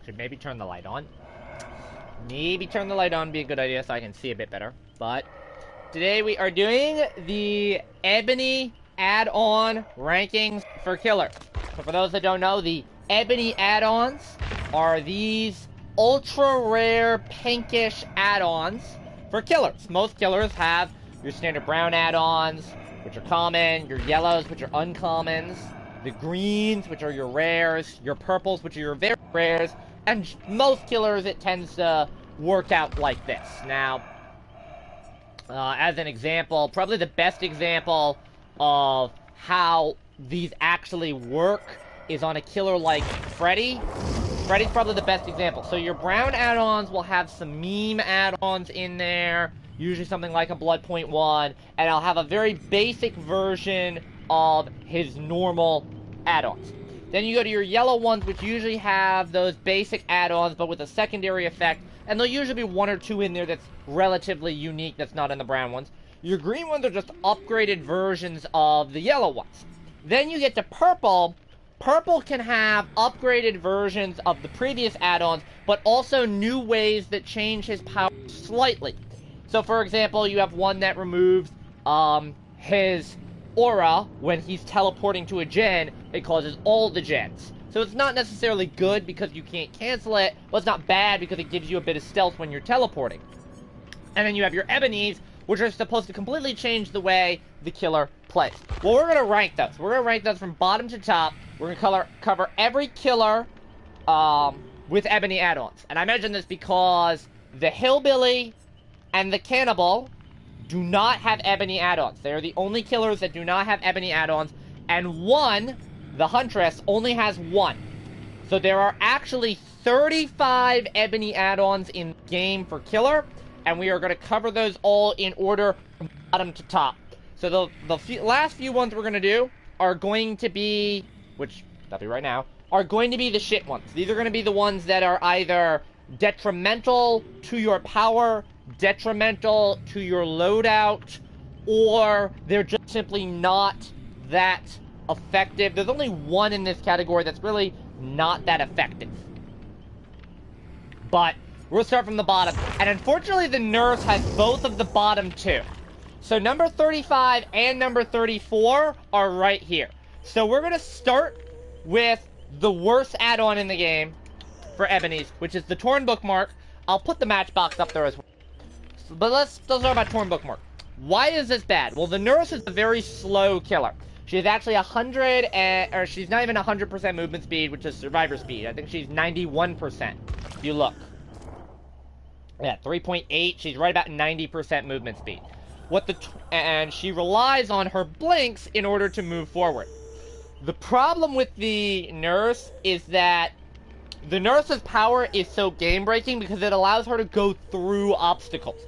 Should maybe turn the light on. Maybe turn the light on would be a good idea so I can see a bit better. But today we are doing the Ebony add-on rankings for killer. So for those that don't know, the Ebony add-ons are these ultra rare pinkish add-ons for killers. Most killers have your standard brown add-ons, which are common, your yellows, which are uncommons, the greens, which are your rares, your purples, which are your very rares, and most killers it tends to work out like this. Now, as an example, probably the best example of how these actually work is on a killer like Freddy. Freddy's probably the best example. So your brown add-ons will have some meme add-ons in there, usually something like a Blood Point 1, and I'll have a very basic version of his normal add-ons. Then you go to your yellow ones, which usually have those basic add-ons, but with a secondary effect, and there'll usually be one or two in there that's relatively unique that's not in the brown ones. Your green ones are just upgraded versions of the yellow ones. Then you get to purple. Purple can have upgraded versions of the previous add-ons, but also new ways that change his power slightly. So, for example, you have one that removes his aura when he's teleporting to a gen. It causes all the gens. So it's not necessarily good because you can't cancel it, but it's not bad because it gives you a bit of stealth when you're teleporting. And then you have your Ebonies, which are supposed to completely change the way the killer plays. Well, we're going to rank those. We're going to rank those from bottom to top. We're going to cover every killer with Ebony add-ons. And I mention this because the Hillbilly and the Cannibal do not have Ebony add-ons. They are the only killers that do not have Ebony add-ons. And one, the Huntress, only has one. So there are actually 35 Ebony add-ons in the game for killer. And we are going to cover those all in order from bottom to top. So the last few ones we're going to do are going to be, which, that'll be right now, are going to be the shit ones. These are going to be the ones that are either detrimental to your power, detrimental to your loadout, or they're just simply not that effective. There's only one in this category that's really not that effective. But we'll start from the bottom. And unfortunately, the nurse has both of the bottom two. So number 35 and number 34 are right here. So we're going to start with the worst add-on in the game for Ebony's, which is the Torn Bookmark. I'll put the matchbox up there as well. But let's start about Torn Bookmark. Why is this bad? Well, the nurse is a very slow killer. She's actually she's not even 100% movement speed, which is survivor speed. I think she's 91%. If you look. Yeah, 3.8. She's right about 90% movement speed. And she relies on her blinks in order to move forward. The problem with the nurse is that the nurse's power is so game-breaking because it allows her to go through obstacles.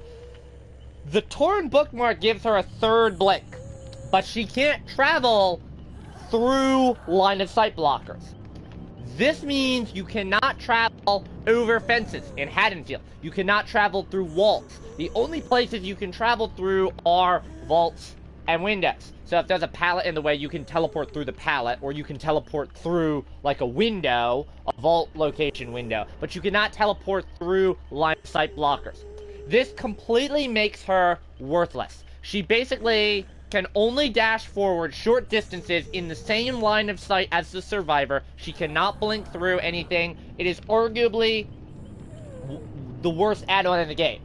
The Torn Bookmark gives her a third blink, but she can't travel through line-of-sight blockers. This means you cannot travel over fences in Haddonfield. You cannot travel through walls. The only places you can travel through are vaults and windows. So if there's a pallet in the way, you can teleport through the pallet, or you can teleport through, like, a window, a vault location window. But you cannot teleport through line-of-sight blockers. This completely makes her worthless. She basically can only dash forward short distances in the same line of sight as the survivor. She cannot blink through anything. It is arguably the worst add-on in the game.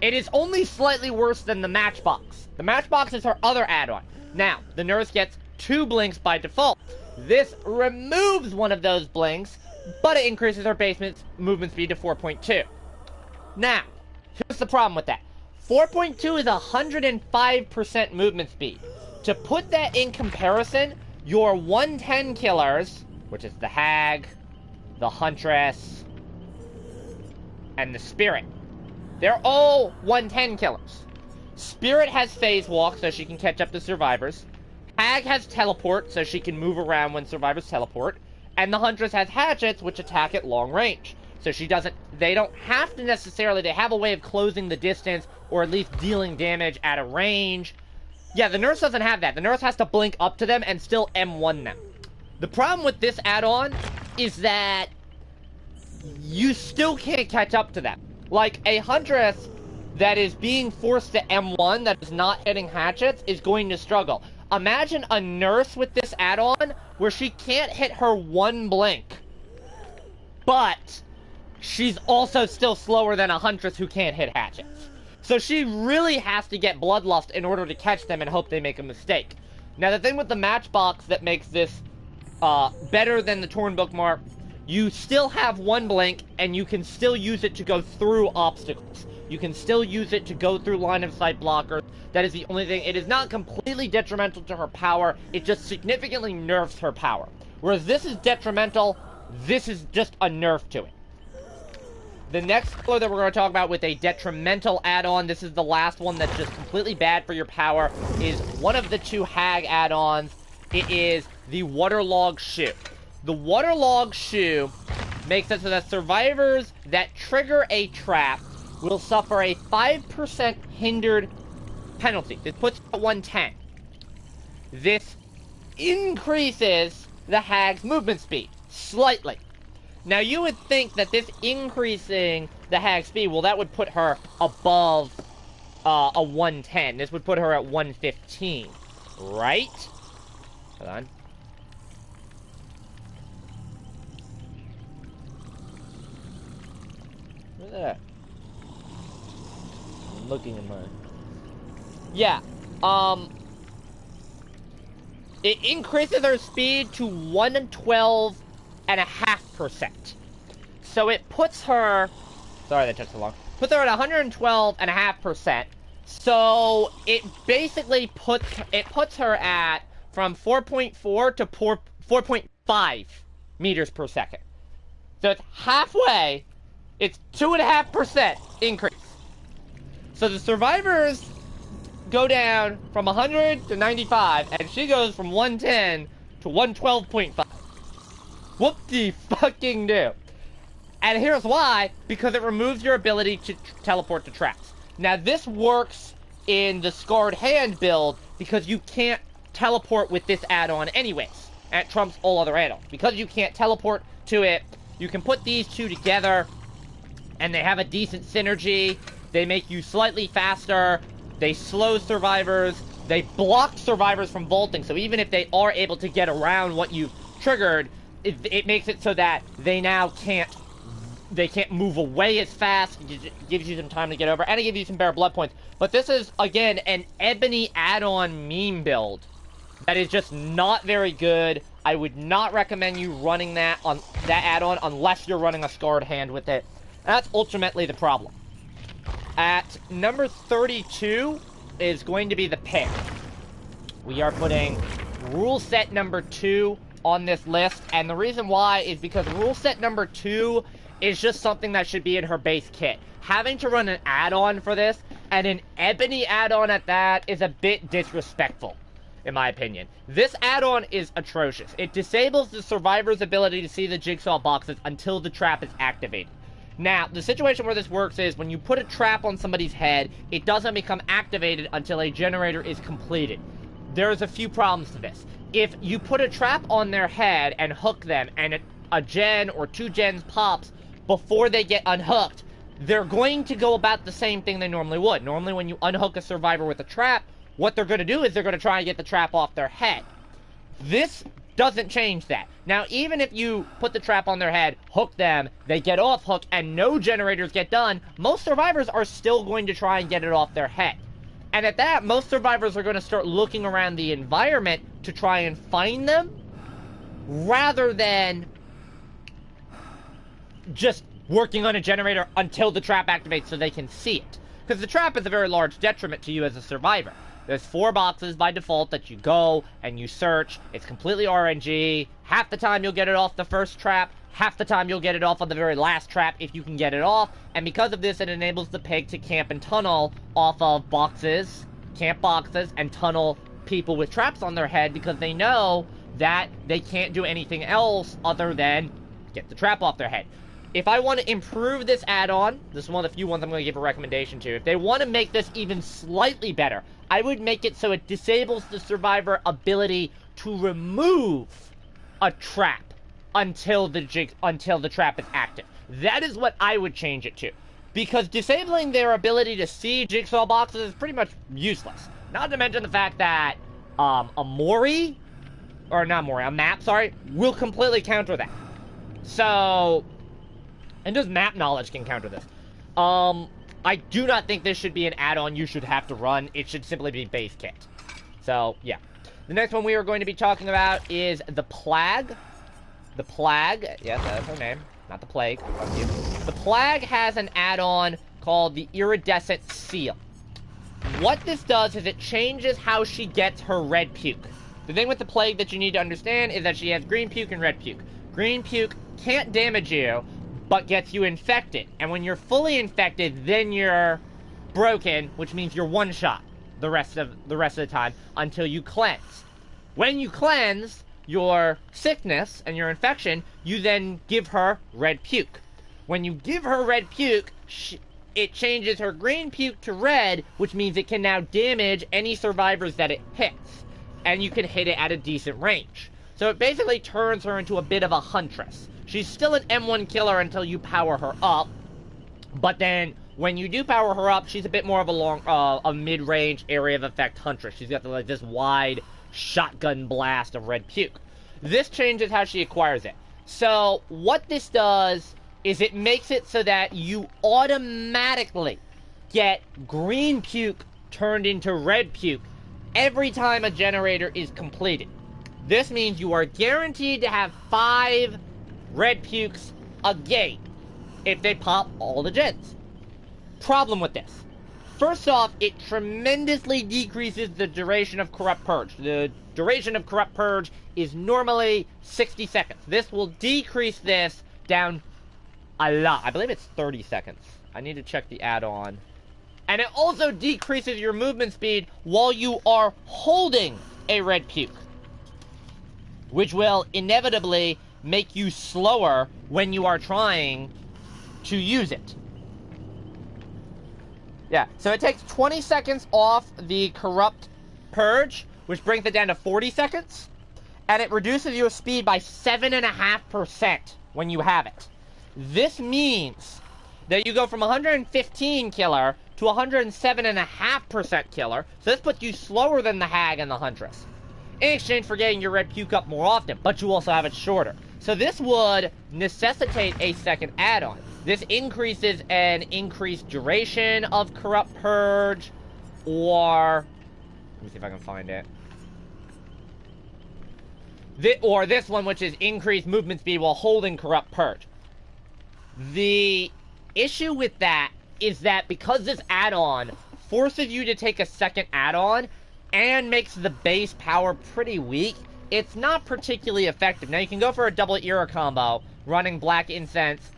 It is only slightly worse than the Matchbox. The Matchbox is her other add-on. Now, the nurse gets 2 blinks by default. This removes one of those blinks, but it increases her basement's movement speed to 4.2. Now, here's the problem with that. 4.2 is 105% movement speed. To put that in comparison, your 110 killers, which is the Hag, the Huntress, and the Spirit, they're all 110 killers. Spirit has phase walk, so she can catch up to survivors. Hag has teleport, so she can move around when survivors teleport. And the Huntress has hatchets, which attack at long range. So they don't have to necessarily, they have a way of closing the distance, or at least dealing damage at a range. Yeah, the nurse doesn't have that. The nurse has to blink up to them and still M1 them. The problem with this add-on is that you still can't catch up to them. Like, a Huntress that is being forced to M1 that is not hitting hatchets is going to struggle. Imagine a nurse with this add-on where she can't hit her one blink, but she's also still slower than a Huntress who can't hit hatchets. So she really has to get Bloodlust in order to catch them and hope they make a mistake. Now, the thing with the Matchbox that makes this better than the Torn Bookmark, you still have one blink, and you can still use it to go through obstacles. You can still use it to go through line of sight blockers. That is the only thing. It is not completely detrimental to her power. It just significantly nerfs her power. Whereas this is detrimental, this is just a nerf to it. The next color that we're going to talk about with a detrimental add-on, this is the last one that's just completely bad for your power, is one of the two Hag add-ons. It is the Waterlogged Shoe. The Waterlogged Shoe makes it so that survivors that trigger a trap will suffer a 5% hindered penalty. This puts it at 110. This increases the Hag's movement speed slightly. Now, you would think that this increasing the Hag's speed, well, that would put her above a 110. This would put her at 115, right? Hold on. Where's that? I'm looking at mine. Yeah, it increases her speed to 112.5%. So it puts her, sorry that took so long, puts her at 112.5%. So it basically puts her at from 4.4 to 4.5 meters per second. So it's halfway, it's 2.5% increase. So the survivors go down from 100 to 95, and she goes from 110 to 112.5. Whoop-de-fucking-do. And here's why, because it removes your ability to teleport to traps. Now, this works in the Scarred Hand build, because you can't teleport with this add-on anyways. And it trumps all other add-ons. Because you can't teleport to it, you can put these two together, and they have a decent synergy. They make you slightly faster. They slow survivors. They block survivors from vaulting, so even if they are able to get around what you've triggered, it makes it so that they now can't move away as fast. It gives you some time to get over, and it gives you some better blood points. But this is, again, an Ebony add-on meme build that is just not very good. I would not recommend you running that add-on unless you're running a Scarred Hand with it. And that's ultimately the problem. At number 32 is going to be the Pig. We are putting rule set number 2 on this list, and the reason why is because rule set number 2 is just something that should be in her base kit. Having to run an add-on for this, and an Ebony add-on at that, is a bit disrespectful, in my opinion. This add-on is atrocious. It disables the survivor's ability to see the jigsaw boxes until the trap is activated. Now, the situation where this works is when you put a trap on somebody's head, it doesn't become activated until a generator is completed. There's a few problems to this. If you put a trap on their head and hook them, and a gen or 2 gens pops before they get unhooked, they're going to go about the same thing they normally would. Normally, when you unhook a survivor with a trap, what they're going to do is they're going to try and get the trap off their head. This doesn't change that. Now, even if you put the trap on their head, hook them, they get off hook, and no generators get done, most survivors are still going to try and get it off their head. And at that, most survivors are going to start looking around the environment to try and find them, rather than just working on a generator until the trap activates so they can see it. Because the trap is a very large detriment to you as a survivor. There's 4 boxes by default that you go and you search. It's completely RNG. Half the time you'll get it off the first trap. Half the time you'll get it off on the very last trap if you can get it off. And because of this, it enables the Pig to camp and tunnel off of boxes, camp boxes, and tunnel people with traps on their head because they know that they can't do anything else other than get the trap off their head. If I want to improve this add-on, this is one of the few ones I'm going to give a recommendation to. If they want to make this even slightly better, I would make it so it disables the survivor ability to remove a trap until the trap is active. That is what I would change it to. Because disabling their ability to see jigsaw boxes is pretty much useless. Not to mention the fact that a map, will completely counter that. So, and just map knowledge can counter this. I do not think this should be an add-on you should have to run. It should simply be base kit. So, yeah. The next one we are going to be talking about is the Plague. The Plague, yes, that's her name, not the Plague. Fuck you. The Plague has an add-on called the Iridescent Seal. What this does is it changes how she gets her red puke. The thing with the Plague that you need to understand is that she has green puke and red puke. Green puke can't damage you, but gets you infected. And when you're fully infected, then you're broken, which means you're one-shot the rest of the time until you cleanse. When you cleanse your sickness and your infection, you then give her red puke. When you give her red puke, it changes her green puke to red, which means it can now damage any survivors that it hits. And you can hit it at a decent range. So it basically turns her into a bit of a huntress. She's still an M1 killer until you power her up. But then, when you do power her up, she's a bit more of a mid-range area of effect huntress. She's got this wide shotgun blast of red puke. This changes how she acquires it. So, what this does is it makes it so that you automatically get green puke turned into red puke every time a generator is completed. This means you are guaranteed to have 5 red pukes a game if they pop all the gens. Problem with this. First off, it tremendously decreases the duration of Corrupt Purge. The duration of Corrupt Purge is normally 60 seconds. This will decrease this down a lot. I believe it's 30 seconds. I need to check the add-on. And it also decreases your movement speed while you are holding a red puke, which will inevitably make you slower when you are trying to use it. Yeah, so it takes 20 seconds off the Corrupt Purge, which brings it down to 40 seconds, and it reduces your speed by 7.5% when you have it. This means that you go from 115 killer to 107.5% killer, so this puts you slower than the Hag and the Huntress, in exchange for getting your red puke up more often, but you also have it shorter. So this would necessitate a second add-on. This increases an increased duration of Corrupt Purge, or... let me see if I can find it. Or this one, which is increased movement speed while holding Corrupt Purge. The issue with that is that because this add-on forces you to take a second add-on and makes the base power pretty weak, it's not particularly effective. Now, you can go for a double Era combo, running Black Incense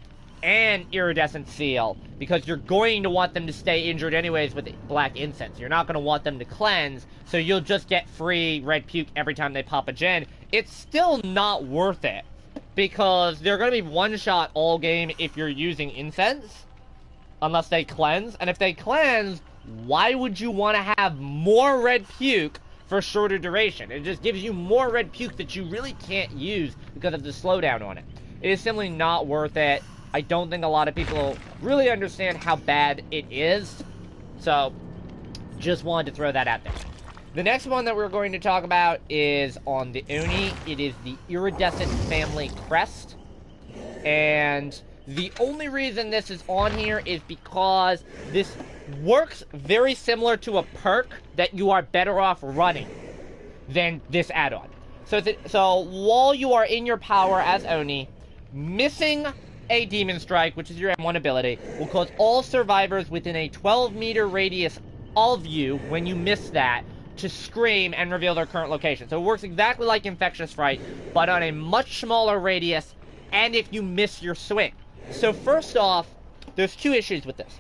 and Iridescent Seal, because you're going to want them to stay injured anyways with Black Incense. You're not going to want them to cleanse, so you'll just get free red puke every time they pop a gen. It's still not worth it, because they're going to be one-shot all game if you're using Incense, unless they cleanse. And if they cleanse, why would you want to have more red puke for shorter duration? It just gives you more red puke that you really can't use because of the slowdown on it. It is simply not worth it. I don't think a lot of people really understand how bad it is. So, just wanted to throw that out there. The next one that we're going to talk about is on the Oni. It is the Iridescent Family Crest. And the only reason this is on here is because this works very similar to a perk that you are better off running than this add-on. So while you are in your power as Oni, missing a Demon Strike, which is your M1 ability, will cause all survivors within a 12-meter radius of you, when you miss that, to scream and reveal their current location. So it works exactly like Infectious Fright, but on a much smaller radius, and if you miss your swing. So first off, there's 2 issues with this.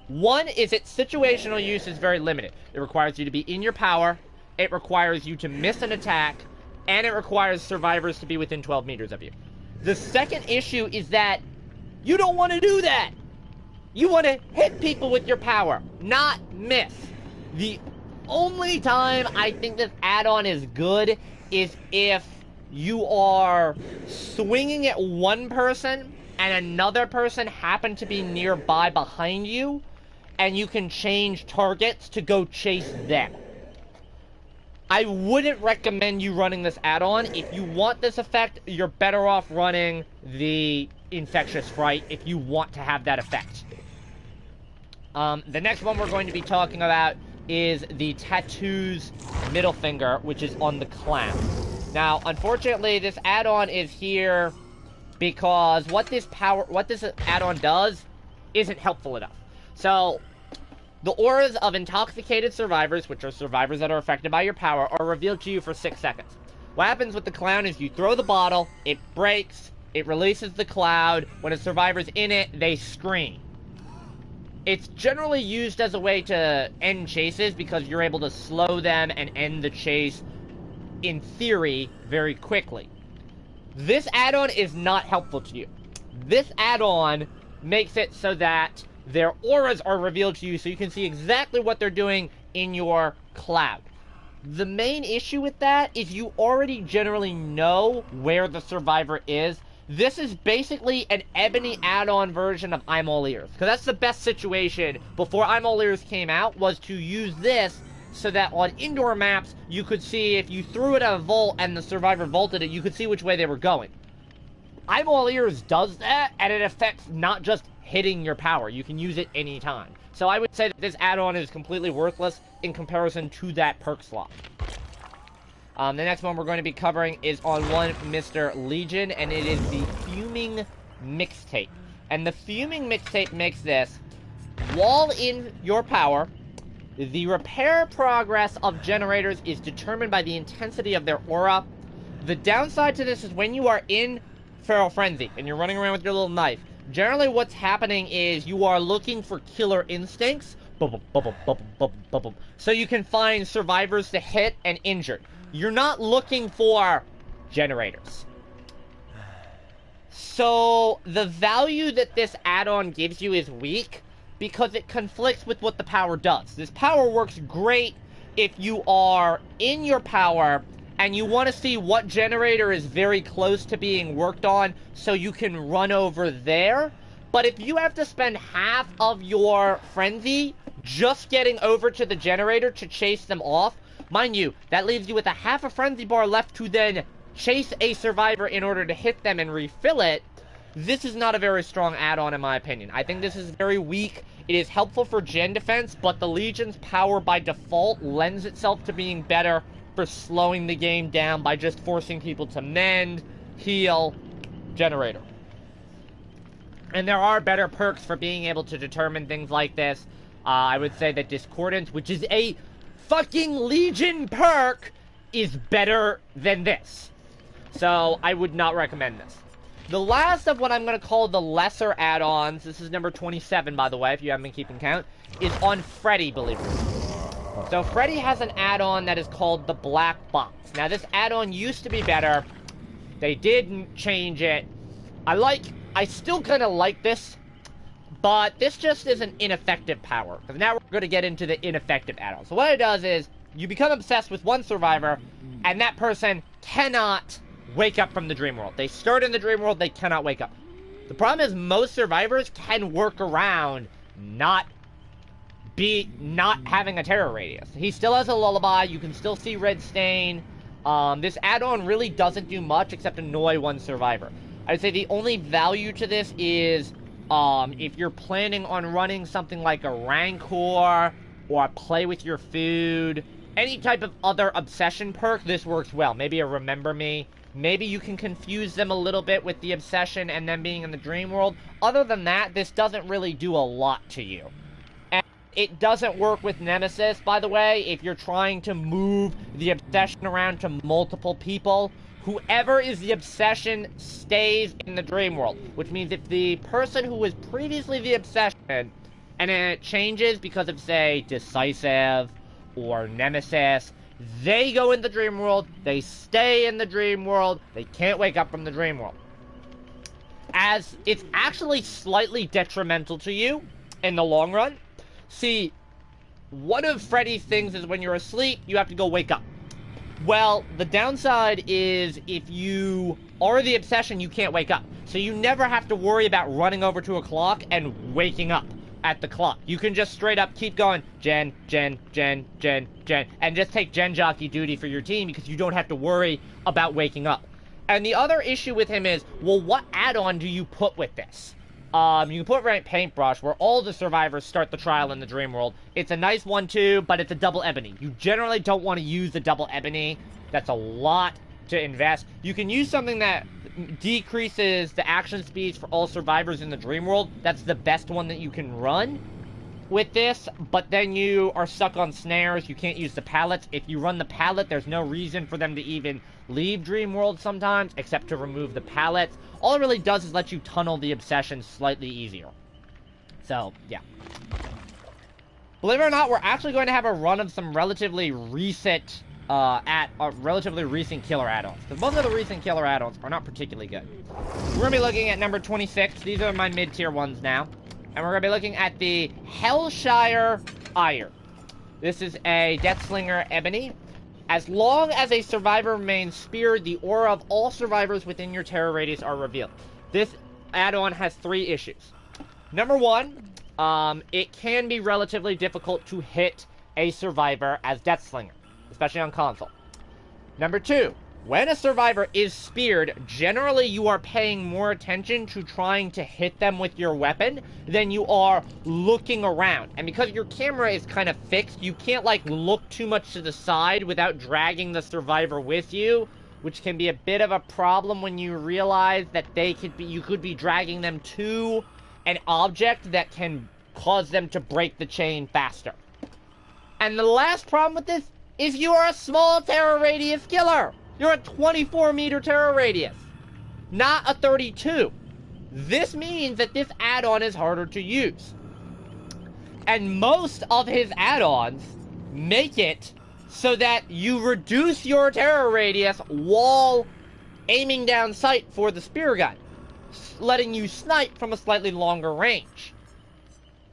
One is its situational use is very limited. It requires you to be in your power, it requires you to miss an attack, and it requires survivors to be within 12 meters of you. The second issue is that you don't want to do that. You want to hit people with your power, not miss. The only time I think this add-on is good is if you are swinging at one person and another person happened to be nearby behind you, and you can change targets to go chase them. I wouldn't recommend you running this add-on. If you want this effect, you're better off running the Infectious Fright if you want to have that effect. The next one we're going to be talking about is the Tattoos Middle Finger, which is on the Clown. Now, unfortunately, this add-on is here because what this add-on does isn't helpful enough. So, the auras of intoxicated survivors, which are survivors that are affected by your power, are revealed to you for 6 seconds. What happens with the Clown is you throw the bottle, it breaks, it releases the cloud. When a survivor's in it, they scream. It's generally used as a way to end chases because you're able to slow them and end the chase, in theory, very quickly. This add-on is not helpful to you. This add-on makes it so that their auras are revealed to you so you can see exactly what they're doing in your cloud. The main issue with that is you already generally know where the survivor is. This is basically an Ebony add-on version of I'm All Ears. Because that's the best situation before I'm All Ears came out, was to use this so that on indoor maps, you could see if you threw it at a vault and the survivor vaulted it, you could see which way they were going. I'm All Ears does that, and it affects not just hitting your power. You can use it anytime. So I would say that this add-on is completely worthless in comparison to that perk slot. The next one we're going to be covering is on one Mr. Legion, and it is the Fuming Mixtape. And the Fuming Mixtape makes this: while in your power, the repair progress of generators is determined by the intensity of their aura. The downside to this is when you are in Feral Frenzy and you're running around with your little knife, generally what's happening is you are looking for killer instincts, so you can find survivors to hit and injure. You're not looking for generators. So the value that this add-on gives you is weak because it conflicts with what the power does. This power works great if you are in your power and you want to see what generator is very close to being worked on so you can run over there. But if you have to spend half of your frenzy just getting over to the generator to chase them off, mind you, that leaves you with a half a frenzy bar left to then chase a survivor in order to hit them and refill it. This is not a very strong add-on in my opinion. I think this is very weak. It is helpful for gen defense, but the Legion's power by default lends itself to being better for slowing the game down by just forcing people to mend, heal, generator. And there are better perks for being able to determine things like this. I would say that Discordance, which is a fucking Legion perk, is better than this. So I would not recommend this. The last of what I'm going to call the lesser add-ons, this is number 27 by the way, if you haven't been keeping count, is on Freddy, believe it. So Freddy has an add-on that is called the Black Box. Now this add-on used to be better. They didn't change it. I still kind of like this, but this just is an ineffective power. Because now we're going to get into the ineffective add-on. So what it does is, you become obsessed with one survivor, and that person cannot wake up from the dream world. They start in the dream world, they cannot wake up. The problem is most survivors can work around not having a terror radius. He still has a lullaby, you can still see red stain. This add-on really doesn't do much except annoy one survivor. I'd say the only value to this is if you're planning on running something like a Rancor or play with your food, any type of other obsession perk, this works well. Maybe a Remember Me. Maybe you can confuse them a little bit with the obsession and them being in the dream world. Other than that, this doesn't really do a lot to you. And it doesn't work with Nemesis, by the way, if you're trying to move the obsession around to multiple people. Whoever is the obsession stays in the dream world, which means if the person who was previously the obsession, and then it changes because of, say, Decisive or Nemesis, they go in the dream world, they stay in the dream world, they can't wake up from the dream world. As it's actually slightly detrimental to you in the long run. See, one of Freddy's things is when you're asleep, you have to go wake up. Well, the downside is if you are the obsession, you can't wake up. So you never have to worry about running over to a clock and waking up at the clock. You can just straight up keep going, Gen, and just take Gen jockey duty for your team because you don't have to worry about waking up. And the other issue with him is, well, what add-on do you put with this? You can put Rank Paintbrush, where all the survivors start the trial in the dream world. It's a nice one, too, but it's a double Ebony. You generally don't want to use the double Ebony. That's a lot to invest. You can use something that decreases the action speeds for all survivors in the dream world. That's the best one that you can run with this, but then you are stuck on snares. You can't use the pallets. If you run the pallet, there's no reason for them to even leave dream world sometimes, except to remove the pallets. All it really does is let you tunnel the obsession slightly easier. So, yeah. Believe it or not, we're actually going to have a run of some relatively recent killer add-ons, because most of the recent killer add-ons are not particularly good. We're going to be looking at number 26. These are my mid-tier ones now. And we're going to be looking at the Hellshire Ire. This is a Deathslinger Ebony. As long as a survivor remains speared, the aura of all survivors within your terror radius are revealed. This add-on has 3 issues. Number 1, it can be relatively difficult to hit a survivor as Deathslinger, especially on console. Number 2, when a survivor is speared, generally you are paying more attention to trying to hit them with your weapon than you are looking around. And because your camera is kind of fixed, you can't, like, look too much to the side without dragging the survivor with you, which can be a bit of a problem when you realize that you could be dragging them to an object that can cause them to break the chain faster. And the last problem with this is you are a small terror radius killer. You're a 24-meter terror radius, not a 32. This means that this add-on is harder to use. And most of his add-ons make it so that you reduce your terror radius while aiming down sight for the spear gun, letting you snipe from a slightly longer range.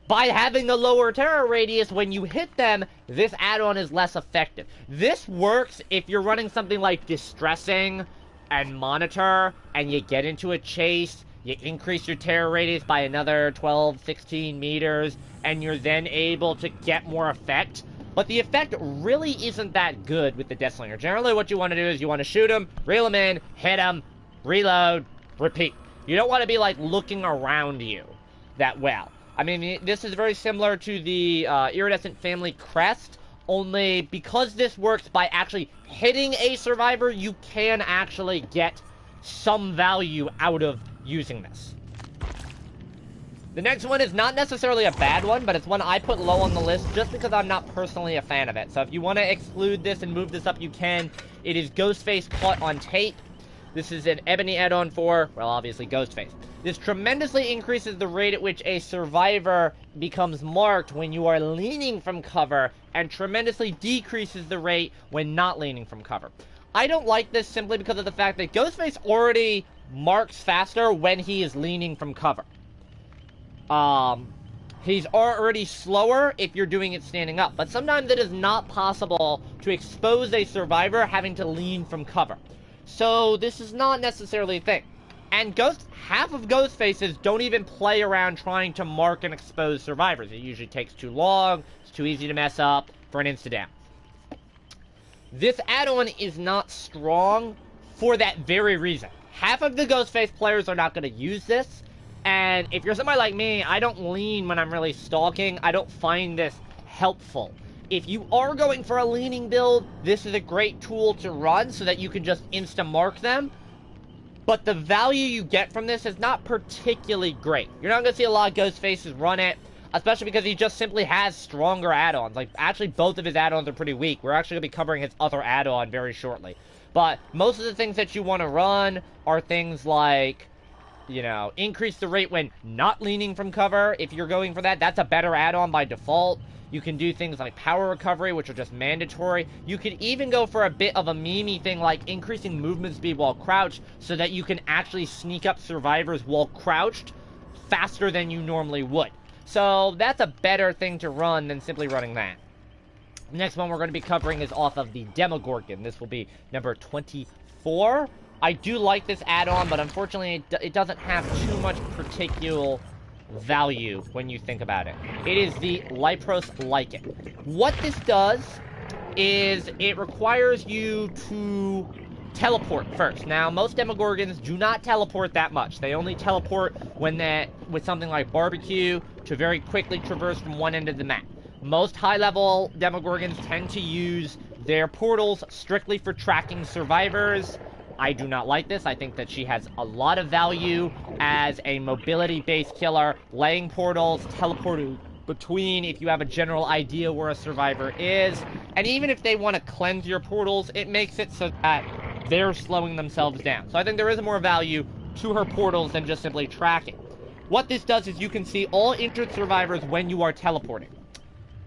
By having a lower terror radius when you hit them, this add-on is less effective. This works if you're running something like Distressing and Monitor, and you get into a chase, you increase your terror radius by another 12, 16 meters, and you're then able to get more effect. But the effect really isn't that good with the Deathslinger. Generally what you want to do is you want to shoot him, reel him in, hit him, reload, repeat. You don't want to be, like, looking around you that well. I mean, this is very similar to the Iridescent Family Crest, only because this works by actually hitting a survivor, you can actually get some value out of using this. The next one is not necessarily a bad one, but it's one I put low on the list just because I'm not personally a fan of it. So if you want to exclude this and move this up, you can. It is Ghostface Caught on Tape. This is an Ebony add-on for, well, obviously, Ghostface. This tremendously increases the rate at which a survivor becomes marked when you are leaning from cover, and tremendously decreases the rate when not leaning from cover. I don't like this simply because of the fact that Ghostface already marks faster when he is leaning from cover. He's already slower if you're doing it standing up, but sometimes it is not possible to expose a survivor having to lean from cover. So this is not necessarily a thing. And half of Ghostfaces don't even play around trying to mark and expose survivors. It usually takes too long, it's too easy to mess up for an insta-down. This add-on is not strong for that very reason. Half of the Ghostface players are not going to use this, and if you're somebody like me, I don't lean when I'm really stalking. I don't find this helpful. If you are going for a leaning build, this is a great tool to run so that you can just insta-mark them. But the value you get from this is not particularly great. You're not going to see a lot of Ghostfaces run it, especially because he just simply has stronger add-ons. Like, actually, both of his add-ons are pretty weak. We're actually going to be covering his other add-on very shortly. But most of the things that you want to run are things like, you know, increase the rate when not leaning from cover. If you're going for that, that's a better add-on by default. You can do things like power recovery, which are just mandatory. You could even go for a bit of a memey thing like increasing movement speed while crouched so that you can actually sneak up survivors while crouched faster than you normally would. So that's a better thing to run than simply running that. The next one we're going to be covering is off of the Demogorgon. This will be number 24. I do like this add-on, but unfortunately it doesn't have too much particular value when you think about it. It is the Lypros Lichen. What this does is it requires you to teleport first. Now, most Demogorgons do not teleport that much. They only teleport when with something like Barbecue to very quickly traverse from one end of the map. Most high-level Demogorgons tend to use their portals strictly for tracking survivors. I do not like this. I think that she has a lot of value as a mobility-based killer, laying portals, teleporting between if you have a general idea where a survivor is. And even if they want to cleanse your portals, it makes it so that they're slowing themselves down. So I think there is more value to her portals than just simply tracking. What this does is you can see all injured survivors when you are teleporting.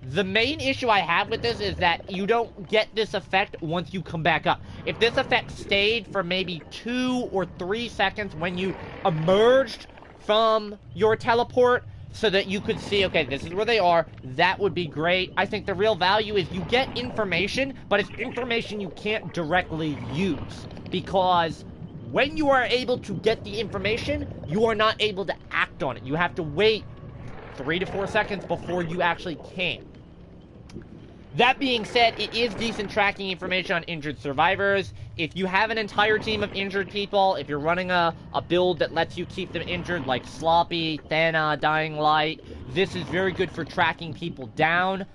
The main issue I have with this is that you don't get this effect once you come back up. If this effect stayed for maybe 2 or 3 seconds when you emerged from your teleport so that you could see, okay, this is where they are, that would be great. I think the real value is you get information, but it's information you can't directly use. Because when you are able to get the information, you are not able to act on it. You have to wait 3 to 4 seconds before you actually can. That being said, it is decent tracking information on injured survivors. If you have an entire team of injured people, if you're running a build that lets you keep them injured, like Sloppy, Thana, Dying Light, this is very good for tracking people down.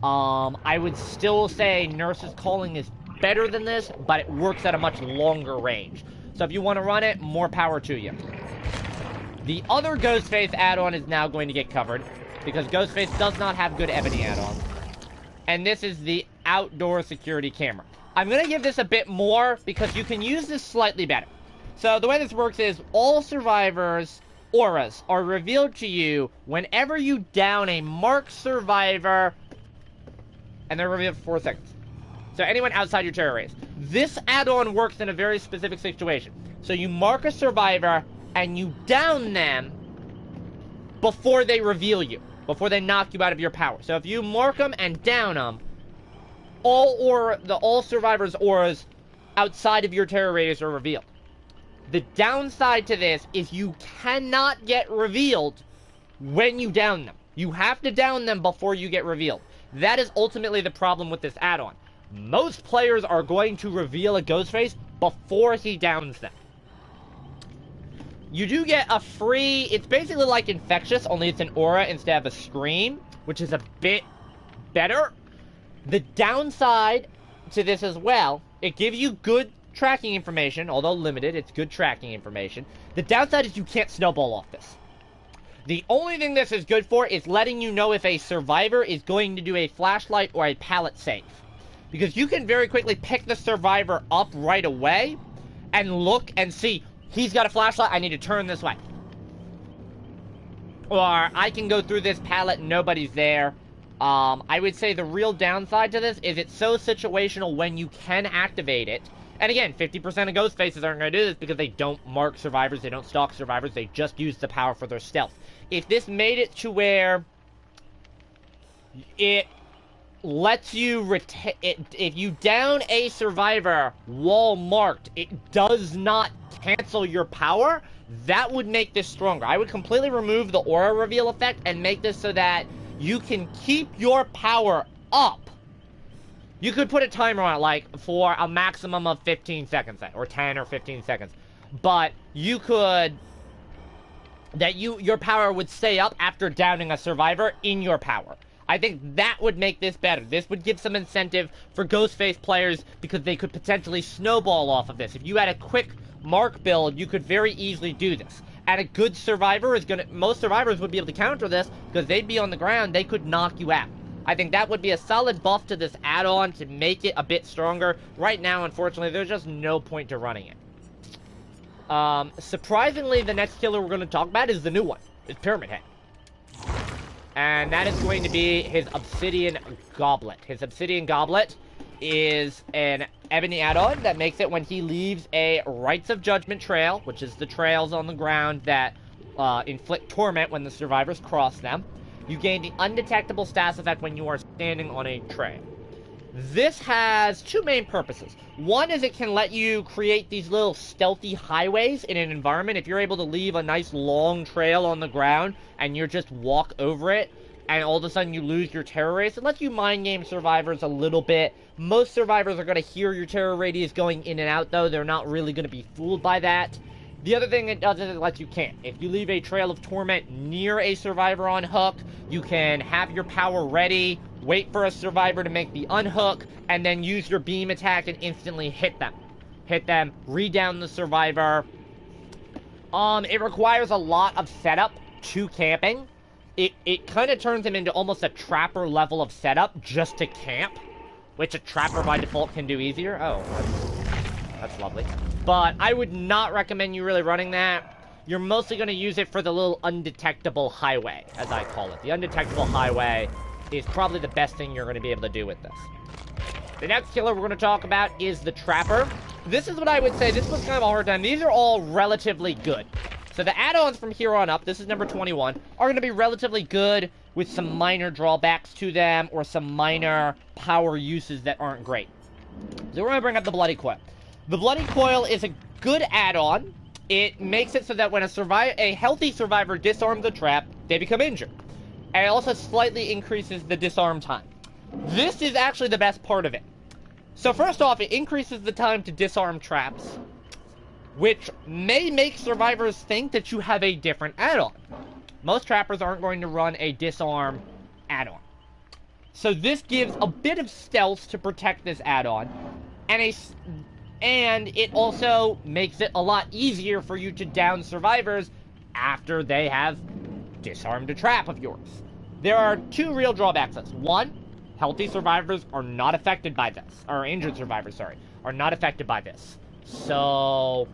I would still say Nurse's Calling is better than this, but it works at a much longer range. So if you want to run it, more power to you. The other Ghostface add-on is now going to get covered, because Ghostface does not have good Ebony add-ons. And this is the outdoor security camera. I'm going to give this a bit more because you can use this slightly better. So the way this works is all survivors' auras are revealed to you whenever you down a marked survivor, and they're revealed for 4 seconds. So anyone outside your terror race. This add-on works in a very specific situation. So you mark a survivor and you down them before they reveal you. Before they knock you out of your power. So if you mark them and down them, all survivors' auras outside of your terror radius are revealed. The downside to this is you cannot get revealed when you down them. You have to down them before you get revealed. That is ultimately the problem with this add-on. Most players are going to reveal a Ghostface before he downs them. You do get a free, it's basically like Infectious, only it's an aura instead of a scream, which is a bit better. The downside to this as well, it gives you good tracking information, although limited, it's good tracking information. The downside is you can't snowball off this. The only thing this is good for is letting you know if a survivor is going to do a flashlight or a pallet save. Because you can very quickly pick the survivor up right away and look and see, he's got a flashlight, I need to turn this way. Or, I can go through this pallet, nobody's there. I would say the real downside to this is it's so situational when you can activate it. And again, 50% of Ghostfaces aren't going to do this because they don't mark survivors, they don't stalk survivors, they just use the power for their stealth. If this made it to where it lets you if you down a survivor wall marked, it does not cancel your power, that would make this stronger. I would completely remove the aura reveal effect and make this so that you can keep your power up. You could put a timer on it, like, for a maximum of 15 seconds, or 10 or 15 seconds. But you could, your power would stay up after downing a survivor in your power. I think that would make this better. This would give some incentive for Ghostface players because they could potentially snowball off of this. If you had a quick mark build, you could very easily do this. And a good survivor is most survivors would be able to counter this because they'd be on the ground, they could knock you out. I think that would be a solid buff to this add-on to make it a bit stronger. Right now, unfortunately, there's just no point to running it. Surprisingly, the next killer we're going to talk about is the new one. It's Pyramid Head. And that is going to be his Obsidian Goblet. His Obsidian Goblet is an Ebony add-on that makes it when he leaves a Rites of Judgment trail, which is the trails on the ground that inflict torment when the survivors cross them. You gain the undetectable status effect when you are standing on a trail. This has two main purposes. One is it can let you create these little stealthy highways in an environment. If you're able to leave a nice long trail on the ground and you just walk over it, and all of a sudden you lose your terror radius, it lets you mind game survivors a little bit. Most survivors are going to hear your terror radius going in and out, though. They're not really going to be fooled by that. The other thing it does is it lets you camp. If you leave a trail of torment near a survivor on hook, you can have your power ready, wait for a survivor to make the unhook, and then use your beam attack and instantly hit them. Hit them, re-down the survivor. It requires a lot of setup to camping. It kind of turns him into almost a trapper level of setup just to camp, which a trapper by default can do easier. Oh, that's lovely. But I would not recommend you really running that. You're mostly going to use it for the little undetectable highway, as I call it. The undetectable highway is probably the best thing you're going to be able to do with this. The next killer we're going to talk about is the Trapper. This is what I would say, this was kind of a hard time. These are all relatively good. So the add-ons from here on up, this is number 21, are going to be relatively good with some minor drawbacks to them or some minor power uses that aren't great. So we're going to bring up the Bloody Coil. The Bloody Coil is a good add-on. It makes it so that when a healthy survivor disarms a trap, they become injured. And it also slightly increases the disarm time. This is actually the best part of it. So first off, it increases the time to disarm traps, which may make survivors think that you have a different add-on. Most trappers aren't going to run a disarm add-on. So this gives a bit of stealth to protect this add-on, and it also makes it a lot easier for you to down survivors after they have disarmed a trap of yours. There are two real drawbacks to this. One, healthy survivors are not affected by this. Or injured survivors, sorry, are not affected by this. So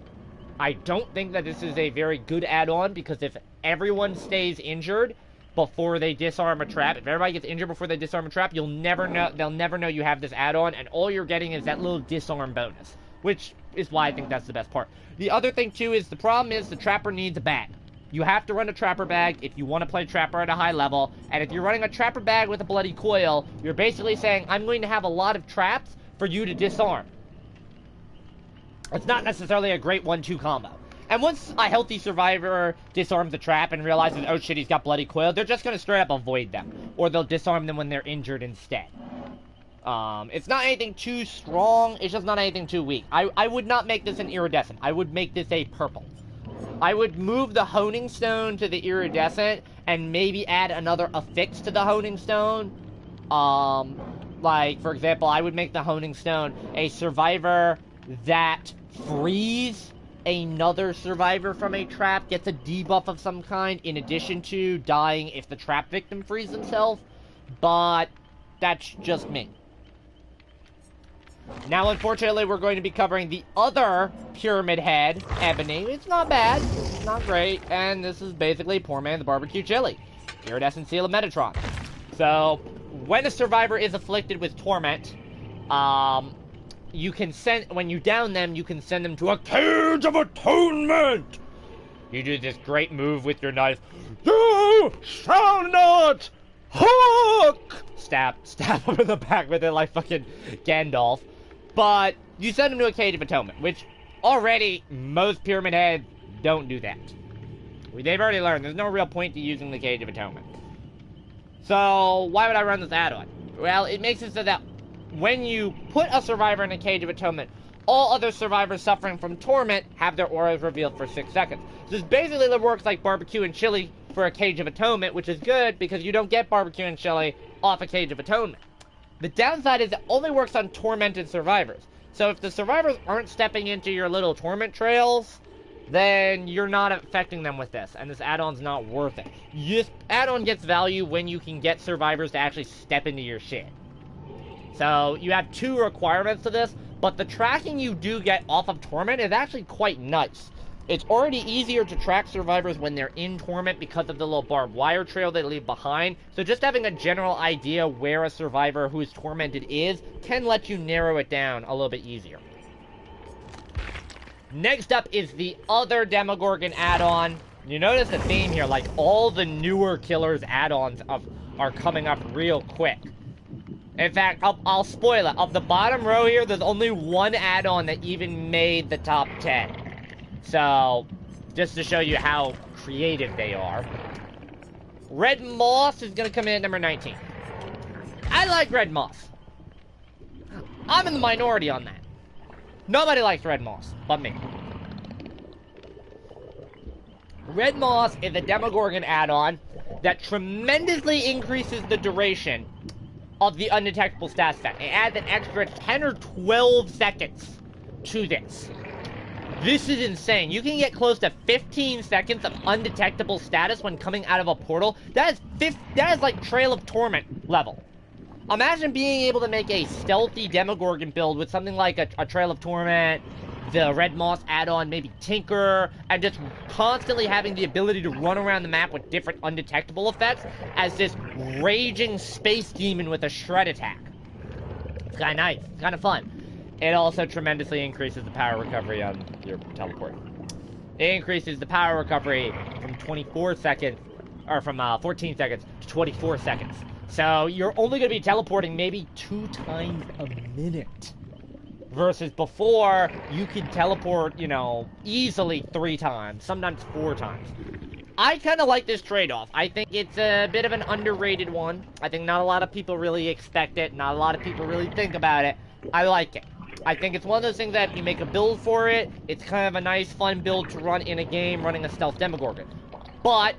I don't think that this is a very good add-on, because if everyone stays injured before they disarm a trap, if everybody gets injured before they disarm a trap, you'll never know, they'll never know you have this add-on, and all you're getting is that little disarm bonus, which is why I think that's the best part. The other thing, too, is the problem is the Trapper needs a bag. You have to run a Trapper bag if you want to play Trapper at a high level, and if you're running a Trapper bag with a Bloody Coil, you're basically saying, I'm going to have a lot of traps for you to disarm. It's not necessarily a great 1-2 combo. And once a healthy survivor disarms the trap and realizes, oh shit, he's got Bloody Coil, they're just going to straight up avoid them. Or they'll disarm them when they're injured instead. It's not anything too strong, it's just not anything too weak. I would not make this an iridescent. I would make this a purple. I would move the honing stone to the iridescent and maybe add another affix to the honing stone. Like, for example, I would make the honing stone a survivor that frees another survivor from a trap, gets a debuff of some kind, in addition to dying if the trap victim frees themselves. But that's just me. Now, unfortunately, we're going to be covering the other Pyramid Head, Ebony. It's not bad, it's not great, and this is basically Poor Man's Barbecue Chili. Iridescent Seal of Metatron. So, when a survivor is afflicted with torment, you can send, when you down them, you can send them to a Cage of Atonement! You do this great move with your knife. You shall not hook! Stab him in the back with it like fucking Gandalf. But you send him to a Cage of Atonement, which already most Pyramid Heads don't do that. They've already learned there's no real point to using the Cage of Atonement. So why would I run this add-on? Well, it makes it so that when you put a survivor in a Cage of Atonement, all other survivors suffering from torment have their auras revealed for 6 seconds. So this basically works like Barbecue and Chili for a Cage of Atonement, which is good because you don't get Barbecue and Chili off a Cage of Atonement. The downside is it only works on tormented survivors. So if the survivors aren't stepping into your little torment trails, then you're not affecting them with this, and this add-on's not worth it. This add-on gets value when you can get survivors to actually step into your shit. So you have 2 requirements to this, but the tracking you do get off of torment is actually quite nice. It's already easier to track survivors when they're in torment because of the little barbed wire trail they leave behind. So just having a general idea where a survivor who is tormented is can let you narrow it down a little bit easier. Next up is the other Demogorgon add-on. You notice the theme here, like all the newer killers add-ons are coming up real quick. In fact, I'll spoil it. Of the bottom row here, there's only one add-on that even made the top 10. So, just to show you how creative they are. Red Moss is going to come in at number 19. I like Red Moss. I'm in the minority on that. Nobody likes Red Moss, but me. Red Moss is a Demogorgon add-on that tremendously increases the duration of the undetectable stat effect. It adds an extra 10 or 12 seconds to this. This is insane. You can get close to 15 seconds of undetectable status when coming out of a portal. That is like Trail of Torment level. Imagine being able to make a stealthy Demogorgon build with something like a Trail of Torment, the Red Moss add-on, maybe Tinker, and just constantly having the ability to run around the map with different undetectable effects as this raging space demon with a shred attack. It's kind of nice. It's kind of fun. It also tremendously increases the power recovery on your teleport. It increases the power recovery from 24 seconds, or from 14 seconds to 24 seconds. So you're only going to be teleporting maybe 2 times a minute. Versus before, you could teleport, you know, easily 3 times, sometimes 4 times. I kind of like this trade-off. I think it's a bit of an underrated one. I think not a lot of people really expect it. Not a lot of people really think about it. I like it. I think it's one of those things that you make a build for it. It's kind of a nice, fun build to run in a game running a stealth Demogorgon. But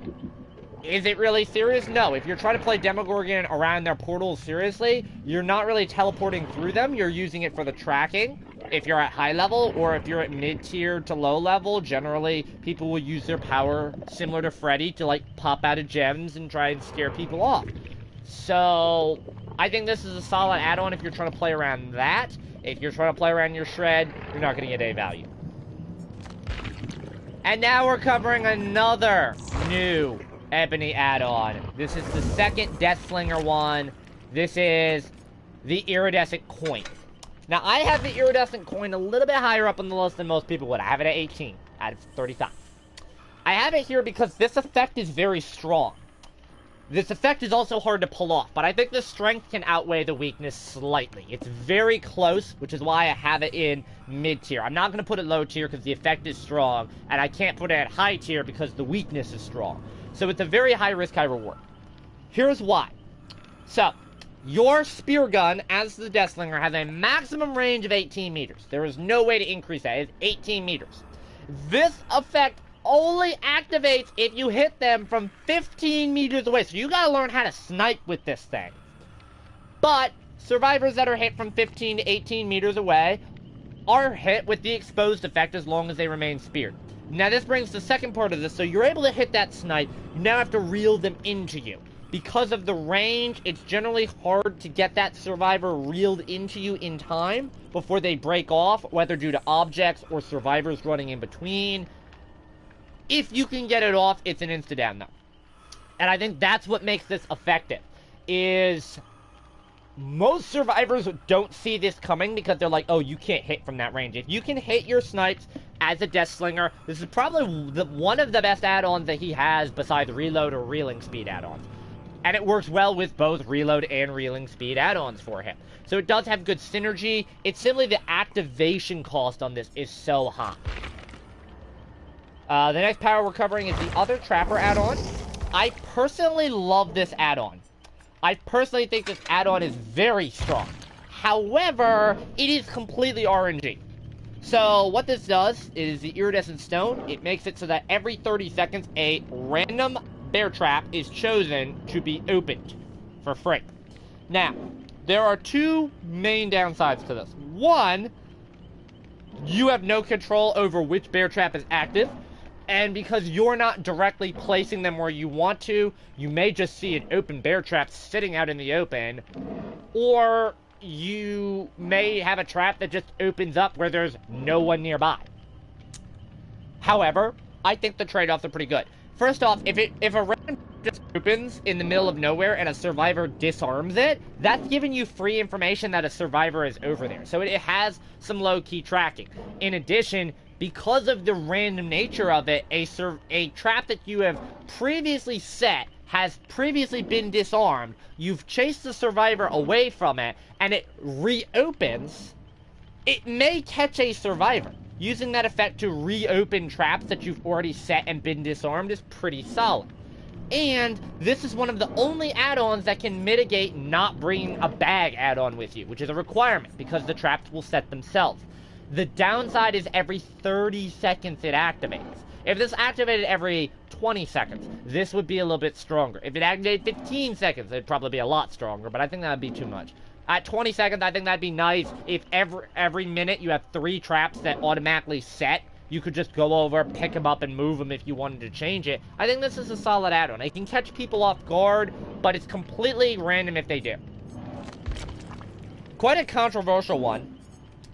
is it really serious? No. If you're trying to play Demogorgon around their portals seriously, you're not really teleporting through them. You're using it for the tracking. If you're at high level, or if you're at mid-tier to low level, generally, people will use their power, similar to Freddy, to, like, pop out of gems and try and scare people off. So, I think this is a solid add-on if you're trying to play around that. If you're trying to play around your shred, you're not going to get any value. And now we're covering another new Ebony add-on. This is the second Death Slinger one. This is the Iridescent Coin. Now, I have the Iridescent Coin a little bit higher up on the list than most people would. I have it at 18 out of 35. I have it here because this effect is very strong. This effect is also hard to pull off, but I think the strength can outweigh the weakness slightly. It's very close, which is why I have it in mid-tier. I'm not going to put it low tier because the effect is strong, and I can't put it at high tier because the weakness is strong. So it's a very high risk, high reward. Here's why. So, your spear gun, as the Death Slinger, has a maximum range of 18 meters. There is no way to increase that. It's 18 meters. This effect only activates if you hit them from 15 meters away. So you gotta learn how to snipe with this thing. But survivors that are hit from 15 to 18 meters away are hit with the exposed effect as long as they remain speared. Now this brings the second part of this. So you're able to hit that snipe. You now have to reel them into you. Because of the range, it's generally hard to get that survivor reeled into you in time before they break off, whether due to objects or survivors running in between. If you can get it off, it's an insta-down, though. And I think that's what makes this effective, is most survivors don't see this coming because they're like, oh, you can't hit from that range. If you can hit your snipes as a Death Slinger, this is probably one of the best add-ons that he has besides reload or reeling speed add-ons. And it works well with both reload and reeling speed add-ons for him. So it does have good synergy. It's simply the activation cost on this is so high. The next power we're covering is the other Trapper add-on. I personally love this add-on. I personally think this add-on is very strong. However, it is completely RNG. So what this does is the Iridescent Stone. It makes it so that every 30 seconds, a random bear trap is chosen to be opened for free. Now, there are two main downsides to this. One, you have no control over which bear trap is active. And because you're not directly placing them where you want to, you may just see an open bear trap sitting out in the open. Or you may have a trap that just opens up where there's no one nearby. However, I think the trade-offs are pretty good. First off, if a random just opens in the middle of nowhere and a survivor disarms it, that's giving you free information that a survivor is over there. So it has some low-key tracking. In addition, because of the random nature of it, a trap that you have previously set has previously been disarmed, you've chased the survivor away from it, and it reopens, it may catch a survivor. Using that effect to reopen traps that you've already set and been disarmed is pretty solid. And this is one of the only add-ons that can mitigate not bringing a bag add-on with you, which is a requirement because the traps will set themselves. The downside is every 30 seconds it activates. If this activated every 20 seconds, this would be a little bit stronger. If it activated 15 seconds, it'd probably be a lot stronger, but I think that would be too much. At 20 seconds, I think that'd be nice. If every minute you have 3 traps that automatically set, you could just go over, pick them up, and move them if you wanted to change it. I think this is a solid add-on. It can catch people off guard, but it's completely random if they do. Quite a controversial one.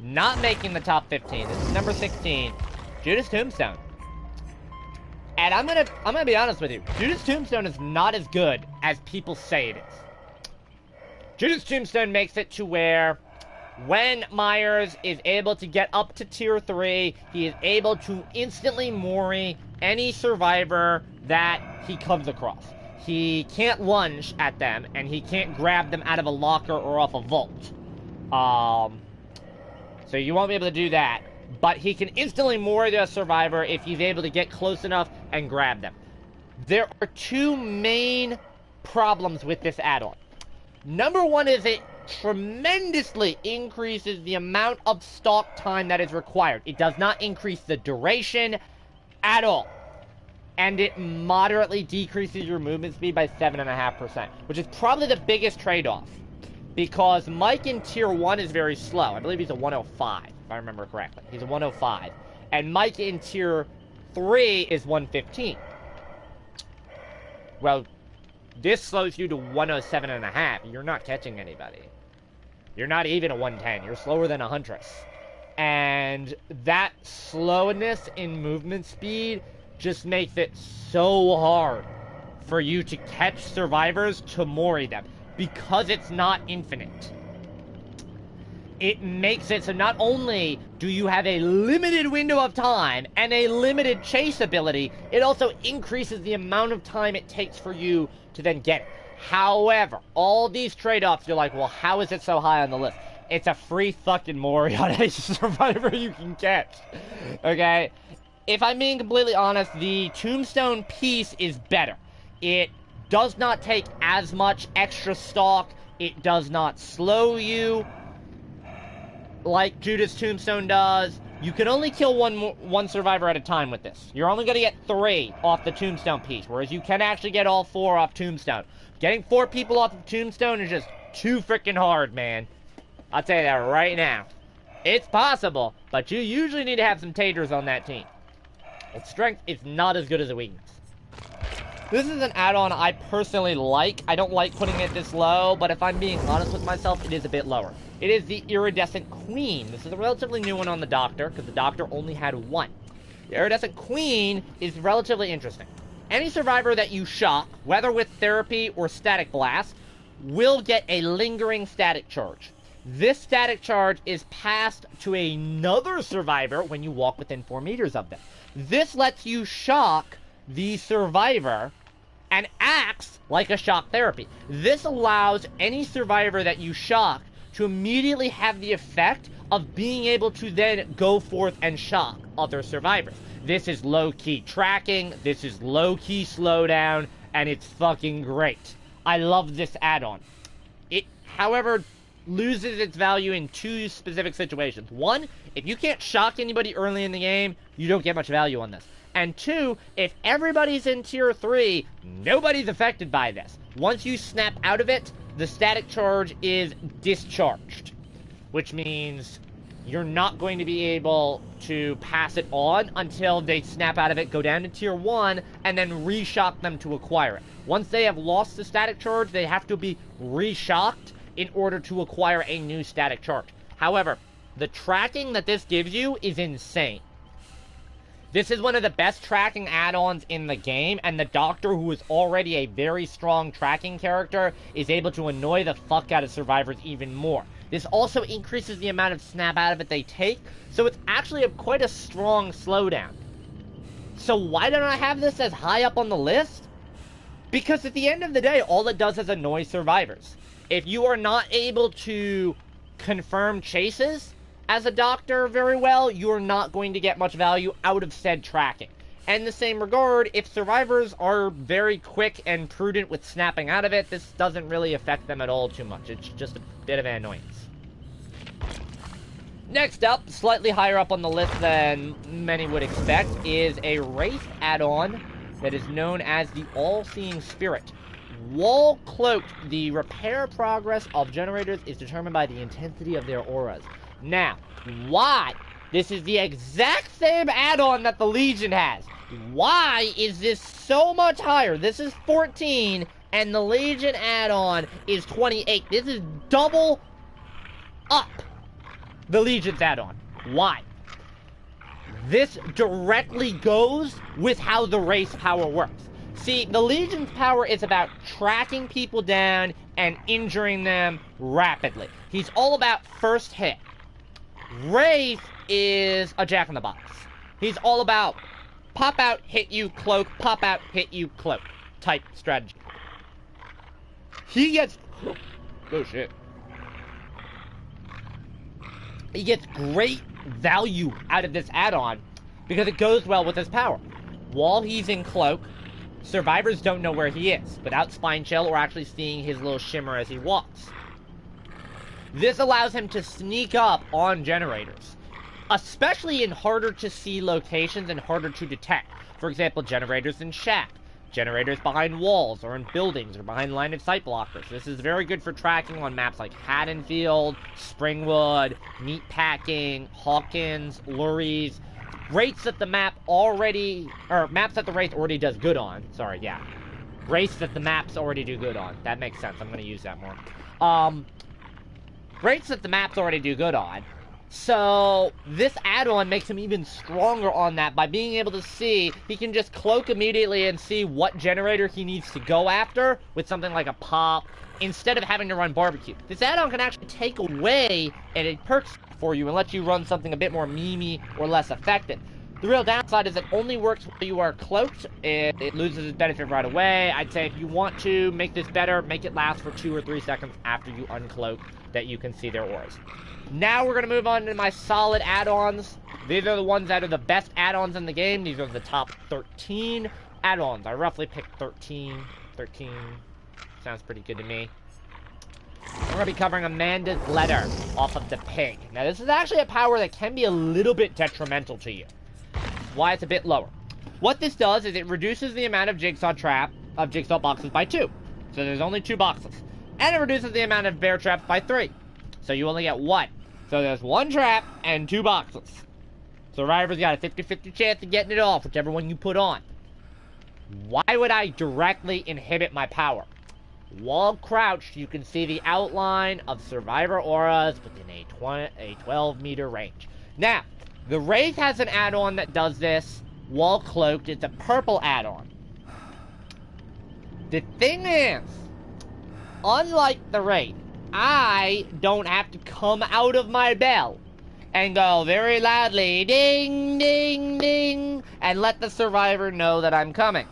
Not making the top 15. This is number 16, Judas Tombstone. And I'm gonna be honest with you. Judas Tombstone is not as good as people say it is. Judas Tombstone makes it to where when Myers is able to get up to tier 3, he is able to instantly mori any survivor that he comes across. He can't lunge at them, and he can't grab them out of a locker or off a vault. So you won't be able to do that. But he can instantly mori the survivor if he's able to get close enough and grab them. There are 2 main problems with this add-on. Number 1 is it tremendously increases the amount of stalk time that is required. It does not increase the duration at all. And it moderately decreases your movement speed by 7.5%, which is probably the biggest trade-off. Because Mike in tier 1 is very slow. I believe he's a 105, if I remember correctly. He's a 105. And Mike in tier 3 is 115. Well, this slows you to 107.5. You're not catching anybody. You're not even a 110. You're slower than a Huntress. And that slowness in movement speed just makes it so hard for you to catch survivors to mori them. Because it's not infinite. It makes it so not only do you have a limited window of time and a limited chase ability, it also increases the amount of time it takes for you to then get it. However, all these trade-offs, you're like, well, how is it so high on the list? It's a free fucking mori on any survivor you can catch. Okay? If I'm being completely honest, the Tombstone piece is better. It does not take as much extra stalk. It does not slow you like Judas Tombstone does. You can only kill one survivor at a time with this. You're only going to get 3 off the Tombstone piece, whereas you can actually get all 4 off Tombstone. Getting 4 people off of Tombstone is just too freaking hard, man. I'll tell you that right now. It's possible, but you usually need to have some taters on that team. Its strength is not as good as a weakness. This is an add-on I personally like. I don't like putting it this low, but if I'm being honest with myself, it is a bit lower. It is the Iridescent Queen. This is a relatively new one on the Doctor, because the Doctor only had 1. The Iridescent Queen is relatively interesting. Any survivor that you shock, whether with therapy or static blast, will get a lingering static charge. This static charge is passed to another survivor when you walk within 4 meters of them. This lets you shock the survivor and acts like a shock therapy. This allows any survivor that you shock to immediately have the effect of being able to then go forth and shock other survivors. This is low-key tracking, this is low-key slowdown, and it's fucking great. I love this add-on. It, however, loses its value in 2 specific situations. 1, if you can't shock anybody early in the game, you don't get much value on this. And 2, if everybody's in tier 3, nobody's affected by this. Once you snap out of it, the static charge is discharged, which means you're not going to be able to pass it on until they snap out of it, go down to tier 1, and then re-shock them to acquire it. Once they have lost the static charge, they have to be re-shocked in order to acquire a new static charge. However, the tracking that this gives you is insane. This is one of the best tracking add-ons in the game, and the Doctor, who is already a very strong tracking character, is able to annoy the fuck out of survivors even more. This also increases the amount of snap out of it they take, so it's actually quite a strong slowdown. So why don't I have this as high up on the list? Because at the end of the day, all it does is annoy survivors. If you are not able to confirm chases as a doctor very well, you are not going to get much value out of said tracking. And in the same regard, if survivors are very quick and prudent with snapping out of it, this doesn't really affect them at all too much. It's just a bit of an annoyance. Next up, slightly higher up on the list than many would expect, is a Wraith add-on that is known as the All-Seeing Spirit. While cloaked, the repair progress of generators is determined by the intensity of their auras. Now, why? This is the exact same add-on that the Legion has. Why is this so much higher? This is 14, and the Legion add-on is 28. This is double up the Legion's add-on. Why? This directly goes with how the Wraith's power works. See, the Legion's power is about tracking people down and injuring them rapidly. He's all about first hit. Wraith is a jack-in-the-box. He's all about pop out, hit you, cloak, pop out, hit you, cloak type strategy. He gets... Oh, shit. He gets great value out of this add-on because it goes well with his power. While he's in cloak, survivors don't know where he is without spine chill or actually seeing his little shimmer as he walks. This allows him to sneak up on generators, especially in harder to see locations and harder to detect. For example, generators in shack, generators behind walls or in buildings or behind line of sight blockers. This is very good for tracking on maps like Haddonfield, Springwood, Meatpacking, Hawkins, Lurie's. Rates that the map already, or maps that the Wraith already does good on. Sorry, yeah. Rates that the maps already do good on. That makes sense. I'm going to use that more. Rates that the maps already do good on. So, this add-on makes him even stronger on that by being able to see, he can just cloak immediately and see what generator he needs to go after with something like a pop, instead of having to run barbecue. This add-on can actually take away any perks for you and let you run something a bit more memey or less effective. The real downside is it only works when you are cloaked. It loses its benefit right away. I'd say if you want to make this better, make it last for 2 or 3 seconds after you uncloak that you can see their auras. Now we're going to move on to my solid add-ons. These are the ones that are the best add-ons in the game. These are the top 13 add-ons. I roughly picked 13. 13 sounds pretty good to me. We're going to be covering Amanda's Letter off of the pig. Now, this is actually a power that can be a little bit detrimental to you. Why it's a bit lower. What this does is it reduces the amount of jigsaw boxes by 2. So there's only 2 boxes. And it reduces the amount of bear traps by 3. So you only get 1. So there's 1 trap and 2 boxes. Survivor's got a 50-50 chance of getting it off, whichever one you put on. Why would I directly inhibit my power? While crouched, you can see the outline of survivor auras within a 12-meter range. Now, the Wraith has an add-on that does this while cloaked. It's a purple add-on. The thing is, unlike the Wraith, I don't have to come out of my bell and go very loudly, ding, ding, ding, and let the survivor know that I'm coming.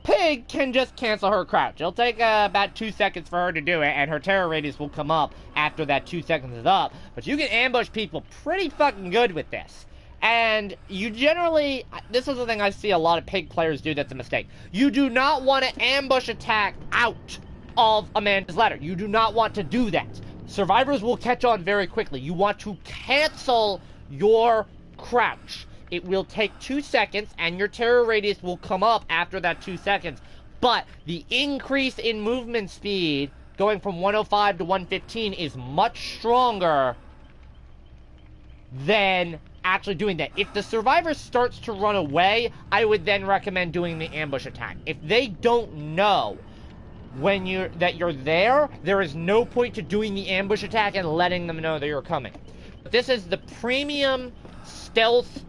Pig can just cancel her crouch. It'll take about 2 seconds for her to do it, and her terror radius will come up after that 2 seconds is up. But you can ambush people pretty fucking good with this. And you generally, this is the thing I see a lot of pig players do that's a mistake. You do not want to ambush attack out of Amanda's Letter. You do not want to do that. Survivors will catch on very quickly. You want to cancel your crouch. It will take 2 seconds, and your terror radius will come up after that 2 seconds. But the increase in movement speed, going from 105 to 115, is much stronger than actually doing that. If the survivor starts to run away, I would then recommend doing the ambush attack. If they don't know that you're there, there is no point to doing the ambush attack and letting them know that you're coming. This is the premium stealth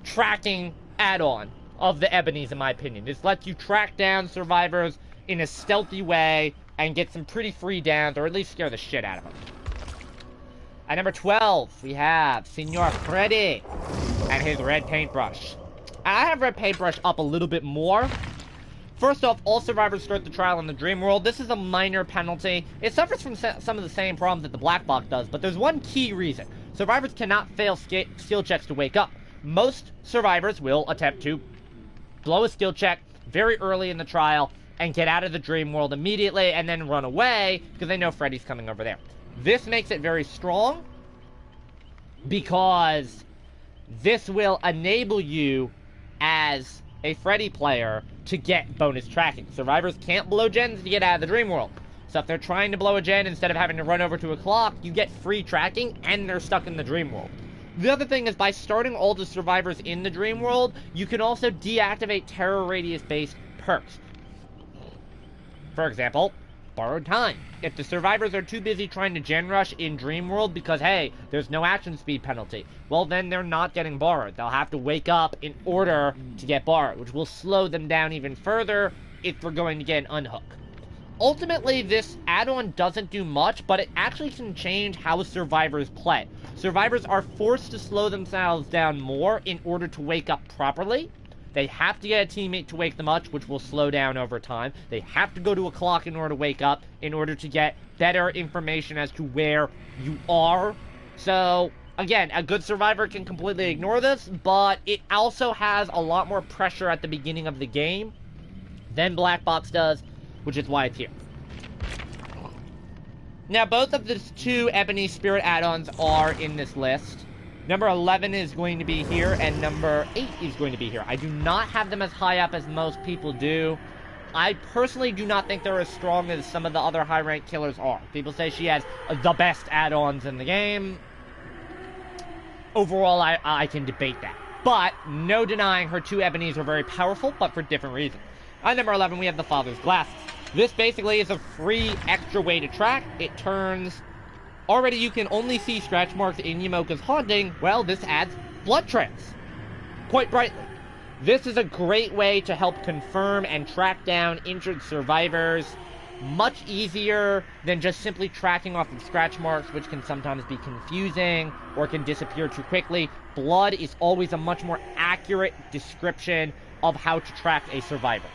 tracking add-on of the Ebonies, in my opinion. This lets you track down survivors in a stealthy way and get some pretty free downs, or at least scare the shit out of them. At number 12, we have Senor Freddy and his red paintbrush. I have red paintbrush up a little bit more First off, all survivors start the trial in the dream world. This is a minor penalty. It suffers from some of the same problems that the black box does, but there's one key reason. Survivors cannot fail skill checks to wake up. Most survivors will attempt to blow a skill check very early in the trial and get out of the dream world immediately and then run away because they know Freddy's coming over there. This makes it very strong because this will enable you as a Freddy player to get bonus tracking. Survivors can't blow gens to get out of the dream world. So if they're trying to blow a gen, instead of having to run over to a clock, you get free tracking and they're stuck in the dream world. The other thing is, by starting all the survivors in the dream world, you can also deactivate terror radius based perks. For example, borrowed time. If the survivors are too busy trying to gen rush in dream world because, hey, there's no action speed penalty, well then they're not getting borrowed. They'll have to wake up in order to get borrowed, which will slow them down even further if we're going to get an unhook. Ultimately, this add-on doesn't do much, but it actually can change how survivors play. Survivors are forced to slow themselves down more in order to wake up properly. They have to get a teammate to wake them up, which will slow down over time. They have to go to a clock in order to wake up, in order to get better information as to where you are. So, again, a good survivor can completely ignore this, but it also has a lot more pressure at the beginning of the game than Black Box does, which is why it's here. Now, both of the two Ebony Spirit add-ons are in this list. Number 11 is going to be here, and number 8 is going to be here. I do not have them as high up as most people do. I personally do not think they're as strong as some of the other high-ranked killers are. People say she has the best add-ons in the game. Overall, I can debate that. But, no denying her two Ebonies are very powerful, but for different reasons. At number 11, we have the Father's Glasses. This basically is a free extra way to track. It turns... Already you can only see scratch marks in Yamoka's haunting. Well, this adds blood trails quite brightly. This is a great way to help confirm and track down injured survivors. Much easier than just simply tracking off of scratch marks, which can sometimes be confusing or can disappear too quickly. Blood is always a much more accurate description of how to track a survivor.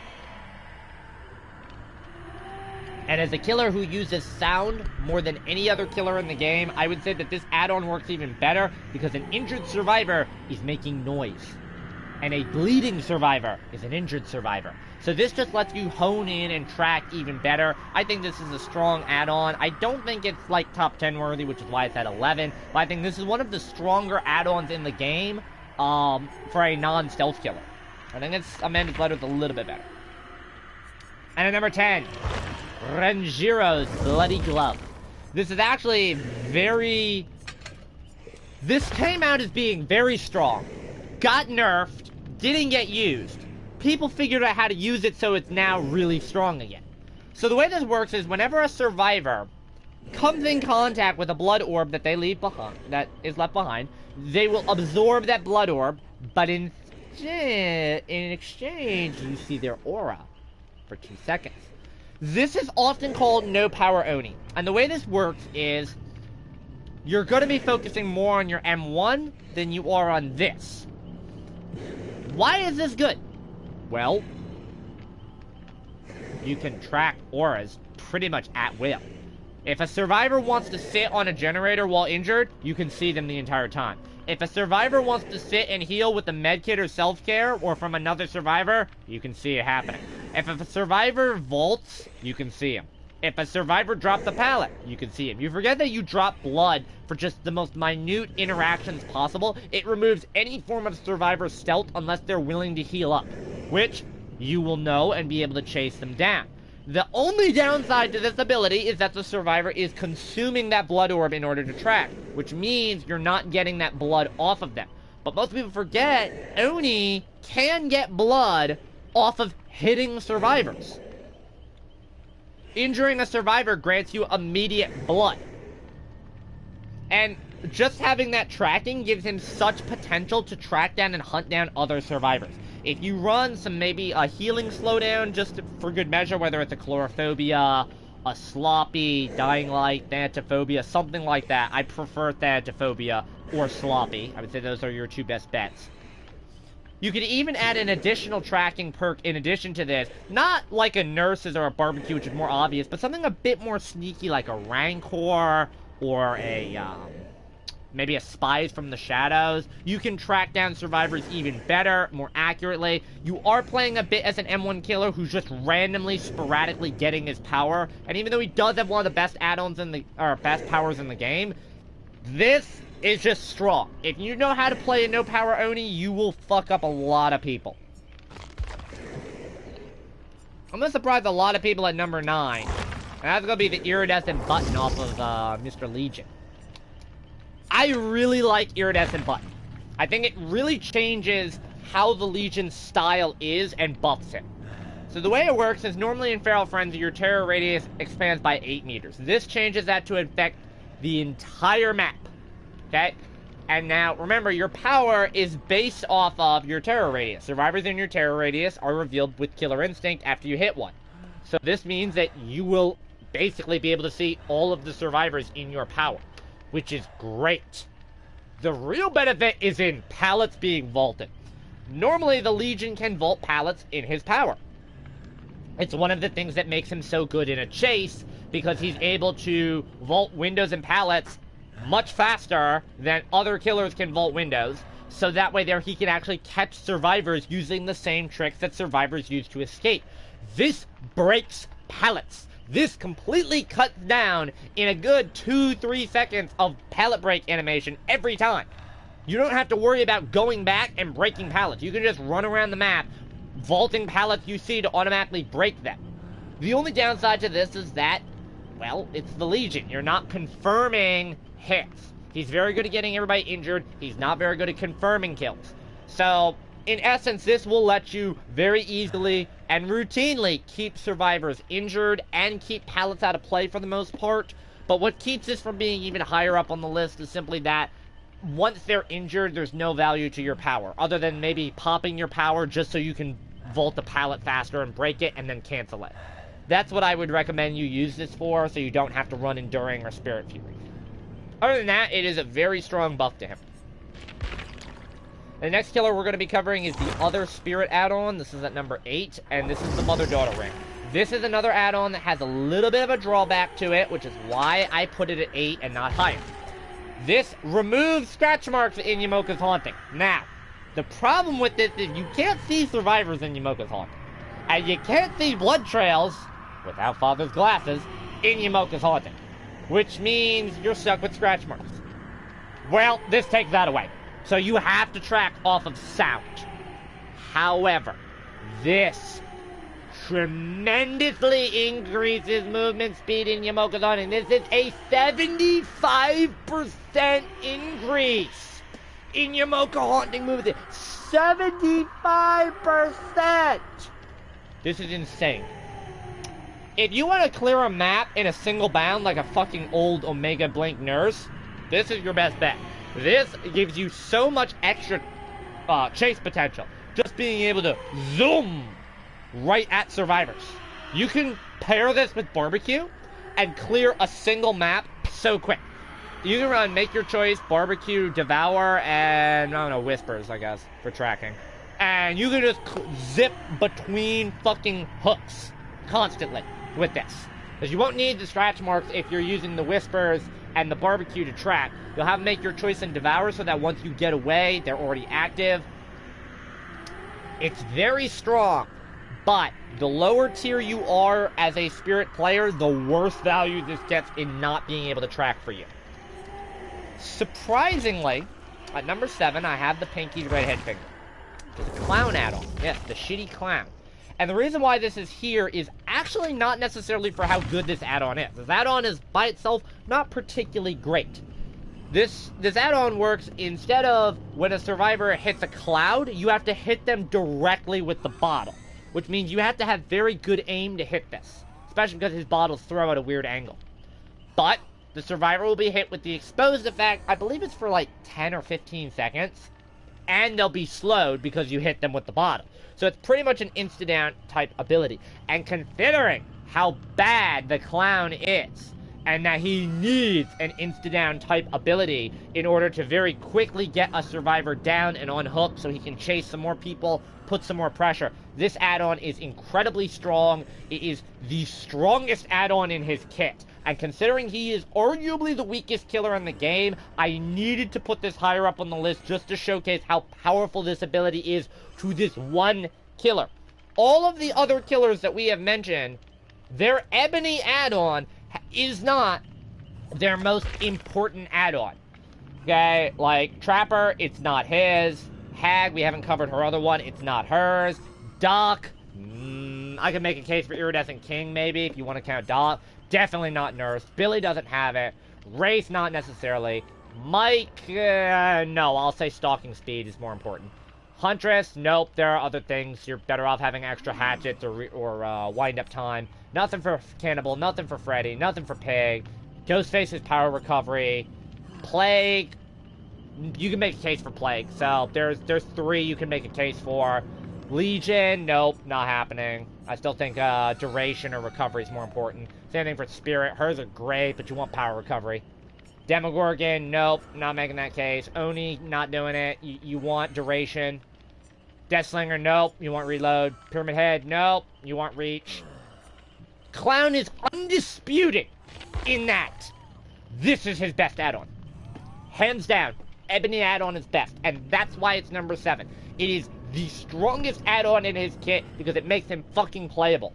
And as a killer who uses sound more than any other killer in the game, I would say that this add-on works even better because an injured survivor is making noise. And a bleeding survivor is an injured survivor. So this just lets you hone in and track even better. I think this is a strong add-on. I don't think it's like top 10 worthy, which is why it's at 11. But I think this is one of the stronger add-ons in the game for a non-stealth killer. I think it's Amanda's Blood with a little bit better. And at number 10... Renjiro's Bloody Glove. This is actually very... This came out as being very strong. Got nerfed. Didn't get used. People figured out how to use it so it's now really strong again. So the way this works is whenever a survivor comes in contact with a blood orb that they leave behind, that is left behind, they will absorb that blood orb, but in exchange, you see their aura for 2 seconds. This is often called no power Oni. And the way this works is you're going to be focusing more on your M1 than you are on this. Why is this good? Well, you can track auras pretty much at will. If a survivor wants to sit on a generator while injured, you can see them the entire time. If a survivor wants to sit and heal with a medkit or self-care, or from another survivor, you can see it happening. If a survivor vaults, you can see him. If a survivor drops the pallet, you can see him. You forget that you drop blood for just the most minute interactions possible. It removes any form of survivor stealth unless they're willing to heal up, which you will know and be able to chase them down. The only downside to this ability is that the survivor is consuming that blood orb in order to track, which means you're not getting that blood off of them. But most people forget, Oni can get blood off of hitting survivors. Injuring a survivor grants you immediate blood. And just having that tracking gives him such potential to track down and hunt down other survivors. If you run some maybe a healing slowdown just for good measure, whether it's a chlorophobia, a sloppy, dying light, thanatophobia, something like that. I prefer thanatophobia or sloppy. I would say those are your two best bets. You could even add an additional tracking perk in addition to this. Not like a nurse's or a barbecue, which is more obvious, but something a bit more sneaky like a rancor or a, maybe a spies from the shadows. You can track down survivors even better, more accurately. You are playing a bit as an M1 killer who's just randomly, sporadically getting his power. And even though he does have one of the best add-ons in the, or best powers in the game, this is just strong. If you know how to play a no power Oni, you will fuck up a lot of people. I'm gonna surprise a lot of people at number 9. And that's gonna be the iridescent button off of Mr. Legion. I really like iridescent button. I think it really changes how the Legion style is and buffs it. So the way it works is normally in Feral Frenzy, your terror radius expands by 8 meters. This changes that to affect the entire map. Okay? And now, remember, your power is based off of your terror radius. Survivors in your terror radius are revealed with Killer Instinct after you hit one. So this means that you will basically be able to see all of the survivors in your power, which is great. The real benefit is in pallets being vaulted. Normally, the Legion can vault pallets in his power. It's one of the things that makes him so good in a chase, because he's able to vault windows and pallets much faster than other killers can vault windows, so that way there he can actually catch survivors using the same tricks that survivors use to escape. This breaks pallets. This completely cuts down in a good 2-3 seconds of pallet break animation every time. You don't have to worry about going back and breaking pallets. You can just run around the map, vaulting pallets you see to automatically break them. The only downside to this is that, well, it's the Legion. You're not confirming hits. He's very good at getting everybody injured. He's not very good at confirming kills. So, in essence, this will let you very easily and routinely keep survivors injured and keep pallets out of play for the most part. But what keeps this from being even higher up on the list is simply that once they're injured, there's no value to your power, other than maybe popping your power just so you can vault the pallet faster and break it and then cancel it. That's what I would recommend you use this for, so you don't have to run Enduring or Spirit Fury. Other than that, it is a very strong buff to him. The next killer we're going to be covering is the other Spirit add-on. This is at number 8, and this is the Mother-Daughter Ring. This is another add-on that has a little bit of a drawback to it, which is why I put it at 8 and not higher. This removes scratch marks in Yamoka's Haunting. Now, the problem with this is you can't see survivors in Yamoka's Haunting. And you can't see blood trails, without Father's glasses, in Yamoka's Haunting. Which means you're stuck with scratch marks. Well, this takes that away. So you have to track off of sound. However, this tremendously increases movement speed in Yamoka's Haunting. This is a 75% increase in Yamoka Haunting movement. 75%! This is insane. If you want to clear a map in a single bound like a fucking old Omega Blink nurse, this is your best bet. This gives you so much extra chase potential. Just being able to zoom right at survivors. You can pair this with Barbecue and clear a single map so quick. You can run Make Your Choice, Barbecue, Devour, and, I don't know, Whispers, I guess, for tracking. And you can just zip between fucking hooks constantly with this. Because you won't need the scratch marks if you're using the Whispers and the Barbecue to track. You'll have Make Your Choice and Devour so that once you get away, they're already active. It's very strong, but the lower tier you are as a Spirit player, the worse value this gets in not being able to track for you. Surprisingly, at number 7, I have the Pinky's Redhead Finger. It's a clown add-on. Yes, the shitty clown. And the reason why this is here is actually not necessarily for how good this add-on is. This add-on is, by itself, not particularly great. This add-on works instead of when a survivor hits a cloud, you have to hit them directly with the bottle. Which means you have to have very good aim to hit this. Especially because his bottles throw at a weird angle. But the survivor will be hit with the exposed effect, I believe it's for like 10 or 15 seconds. And they'll be slowed because you hit them with the bottle. So it's pretty much an insta-down type ability. And considering how bad the clown is, and that he needs an insta-down type ability in order to very quickly get a survivor down and on hook so he can chase some more people, put some more pressure. This add-on is incredibly strong. It is the strongest add-on in his kit. And considering he is arguably the weakest killer in the game, I needed to put this higher up on the list just to showcase how powerful this ability is to this one killer. All of the other killers that we have mentioned, their Ebony add-on is not their most important add-on. Okay, like Trapper, it's not his. Hag, we haven't covered her other one, it's not hers. Doc, I can make a case for Iridescent King maybe, if you want to count Doc. Definitely not Nurse. Billy doesn't have it. Wraith, not necessarily. Mike, no, I'll say Stalking Speed is more important. Huntress, nope, there are other things. You're better off having extra hatchets or wind-up time. Nothing for Cannibal, nothing for Freddy, nothing for Pig. Ghostface's power recovery. Plague, you can make a case for Plague. So there's 3 you can make a case for. Legion, nope, not happening. I still think duration or recovery is more important. Same thing for Spirit. Hers are great, but you want power recovery. Demogorgon, nope, not making that case. Oni, not doing it. You want duration. Deathslinger, nope, you want reload. Pyramid Head, nope, you want reach. Clown is undisputed in that this is his best add-on. Hands down, Ebony add-on is best, and that's why it's number 7. It is the strongest add-on in his kit because it makes him fucking playable.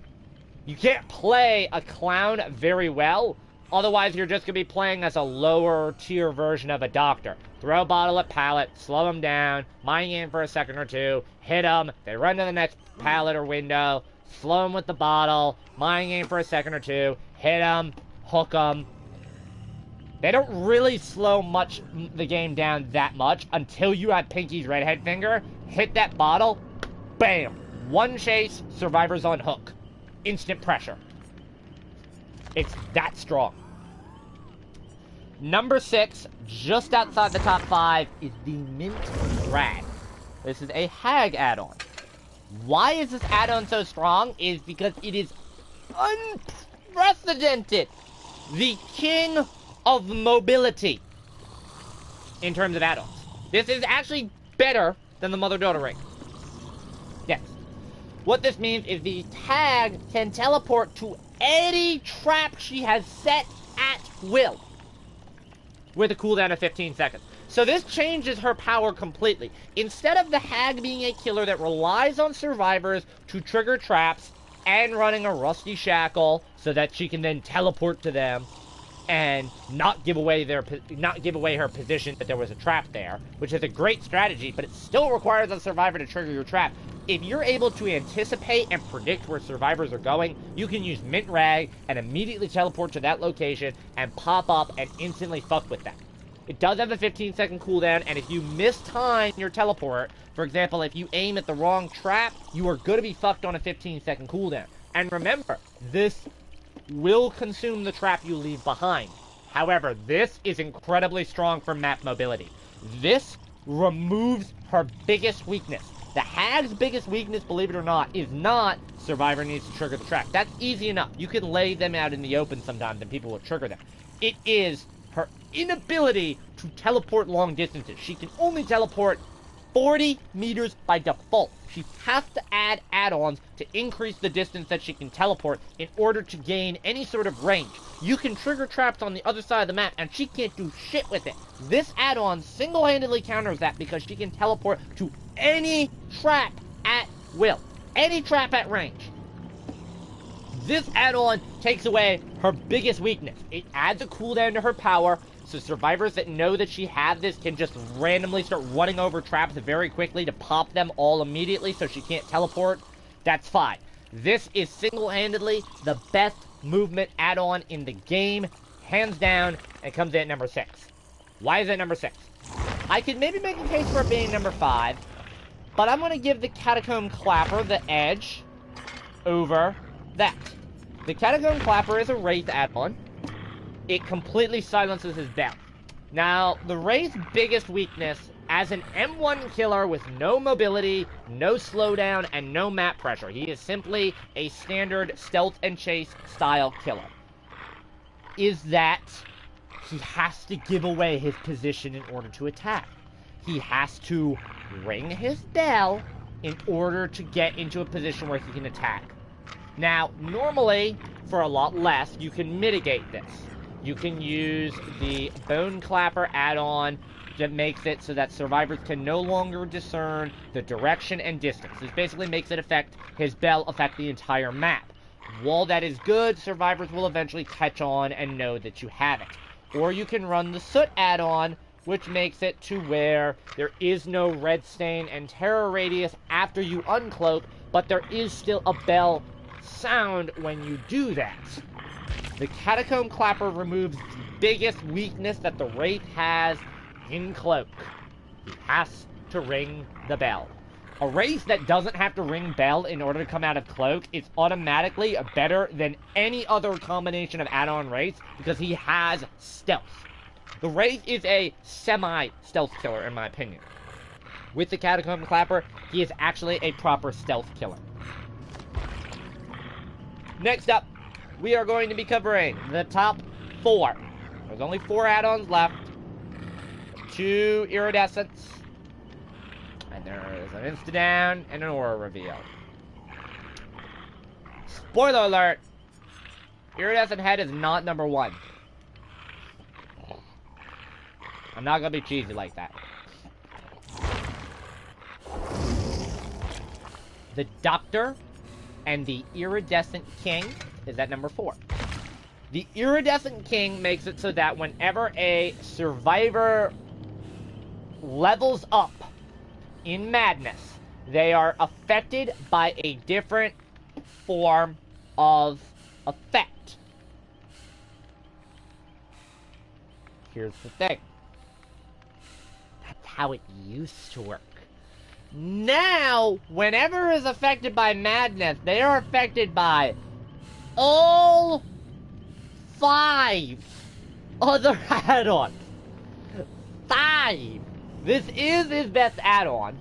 You can't play a clown very well, otherwise you're just going to be playing as a lower tier version of a doctor. Throw a bottle at pallet, slow them down, mine in for a second or two, hit them, they run to the next pallet or window, slow them with the bottle, mine in for a second or two, hit them, hook them. They don't really slow the game down that much until you have Pinky's redhead finger, hit that bottle, bam, one chase, survivors on hook. Instant pressure. It's that strong. Number 6, just outside the top 5, is the Mint Rag. This is a Hag add-on. Why is this add-on so strong? Is because it is unprecedented. The king of mobility in terms of add-ons. This is actually better than the Mother-Daughter Ring. Yes. What this means is the Hag can teleport to any trap she has set at will with a cooldown of 15 seconds. So this changes her power completely. Instead of the Hag being a killer that relies on survivors to trigger traps and running a rusty shackle so that she can then teleport to them and not give away her position that there was a trap there, which is a great strategy, but it still requires a survivor to trigger your trap. If you're able to anticipate and predict where survivors are going, you can use Mint Rag and immediately teleport to that location and pop up and instantly fuck with them. It does have a 15-second cooldown, and if you mistime your teleport, for example, if you aim at the wrong trap, you are going to be fucked on a 15-second cooldown. And remember, this will consume the trap you leave behind. However, this is incredibly strong for map mobility. This removes her biggest weakness. The Hag's biggest weakness, believe it or not, is not survivor needs to trigger the trap. That's easy enough. You can lay them out in the open sometimes and people will trigger them. It is her inability to teleport long distances. She can only teleport 40 meters by default. She has to add add-ons to increase the distance that she can teleport in order to gain any sort of range. You can trigger traps on the other side of the map, and she can't do shit with it. This add-on single-handedly counters that because she can teleport to any trap at will. Any trap at range. This add-on takes away her biggest weakness. It adds a cooldown to her power, so survivors that know that she has this can just randomly start running over traps very quickly to pop them all immediately so she can't teleport. That's fine. This is single-handedly the best movement add-on in the game, hands down, and comes in at number 6. Why is it number 6? I could maybe make a case for it being number 5, but I'm going to give the Catacomb Clapper the edge over that. The Catacomb Clapper is a Wraith add-on. It completely silences his bell. Now, the Wraith's biggest weakness as an M1 killer with no mobility, no slowdown, and no map pressure. He is simply a standard stealth and chase style killer. is that he has to give away his position in order to attack. He has to ring his bell in order to get into a position where he can attack. Now, normally, for a lot less, you can mitigate this. You can use the Bone Clapper add-on that makes it so that survivors can no longer discern the direction and distance. This basically makes it affect his bell affect the entire map. While that is good, survivors will eventually catch on and know that you have it. Or you can run the Soot add-on, which makes it to where there is no red stain and terror radius after you uncloak, but there is still a bell sound when you do that. The Catacomb Clapper removes the biggest weakness that the Wraith has in Cloak. He has to ring the bell. A Wraith that doesn't have to ring bell in order to come out of Cloak is automatically better than any other combination of add-on Wraiths because he has stealth. The Wraith is a semi-stealth killer, in my opinion. With the Catacomb Clapper, he is actually a proper stealth killer. Next up, we are going to be covering the top 4. There's only 4 add-ons left. 2 Iridescents. And there's an Insta-Down and an Aura Reveal. Spoiler alert! Iridescent Head is not number 1. I'm not gonna be cheesy like that. The Doctor and the Iridescent King is at number 4. The Iridescent King makes it so that whenever a survivor levels up in Madness, they are affected by a different form of effect. Here's the thing. That's how it used to work. Now, whenever is affected by Madness, they are affected by all 5 other add-ons. 5! This is his best add-on.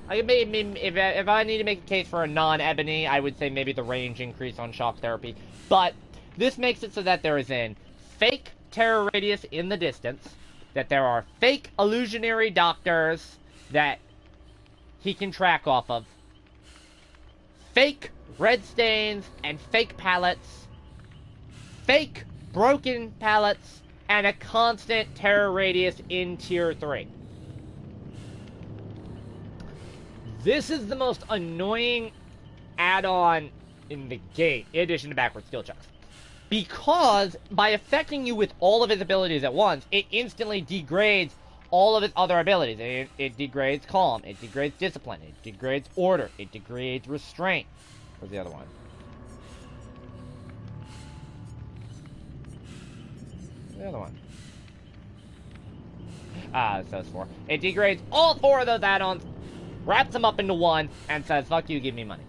If I need to make a case for a non-Ebony, I would say maybe the range increase on shock therapy. But this makes it so that there is a fake terror radius in the distance, that there are fake illusionary doctors that he can track off of, fake red stains and fake pallets, fake broken pallets, and a constant terror radius in tier 3. This is the most annoying add-on in the game, in addition to backward skill checks. Because by affecting you with all of his abilities at once, it instantly degrades all of his other abilities. It degrades Calm, it degrades Discipline, it degrades Order, it degrades Restraint. Where's the other one? The other one. So it's 4. It degrades all 4 of those add-ons, wraps them up into one, and says, fuck you, give me money.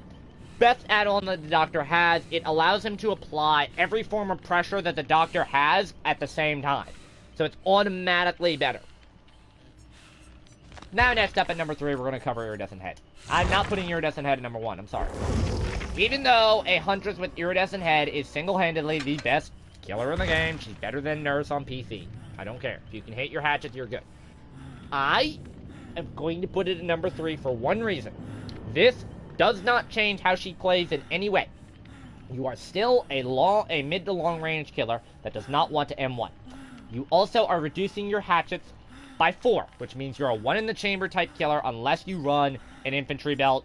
Best add-on that the Doctor has, it allows him to apply every form of pressure that the Doctor has at the same time. So it's automatically better. Now next up at number 3, we're going to cover Iridescent Head. I'm not putting Iridescent Head at number 1, I'm sorry. Even though a Huntress with Iridescent Head is single-handedly the best killer in the game, she's better than Nurse on PC. I don't care. If you can hit your hatchets, you're good. I am going to put it at number 3 for one reason. This does not change how she plays in any way. You are still a mid to long range killer that does not want to M1. You also are reducing your hatchets by 4, which means you're a 1 in the chamber type killer unless you run an infantry belt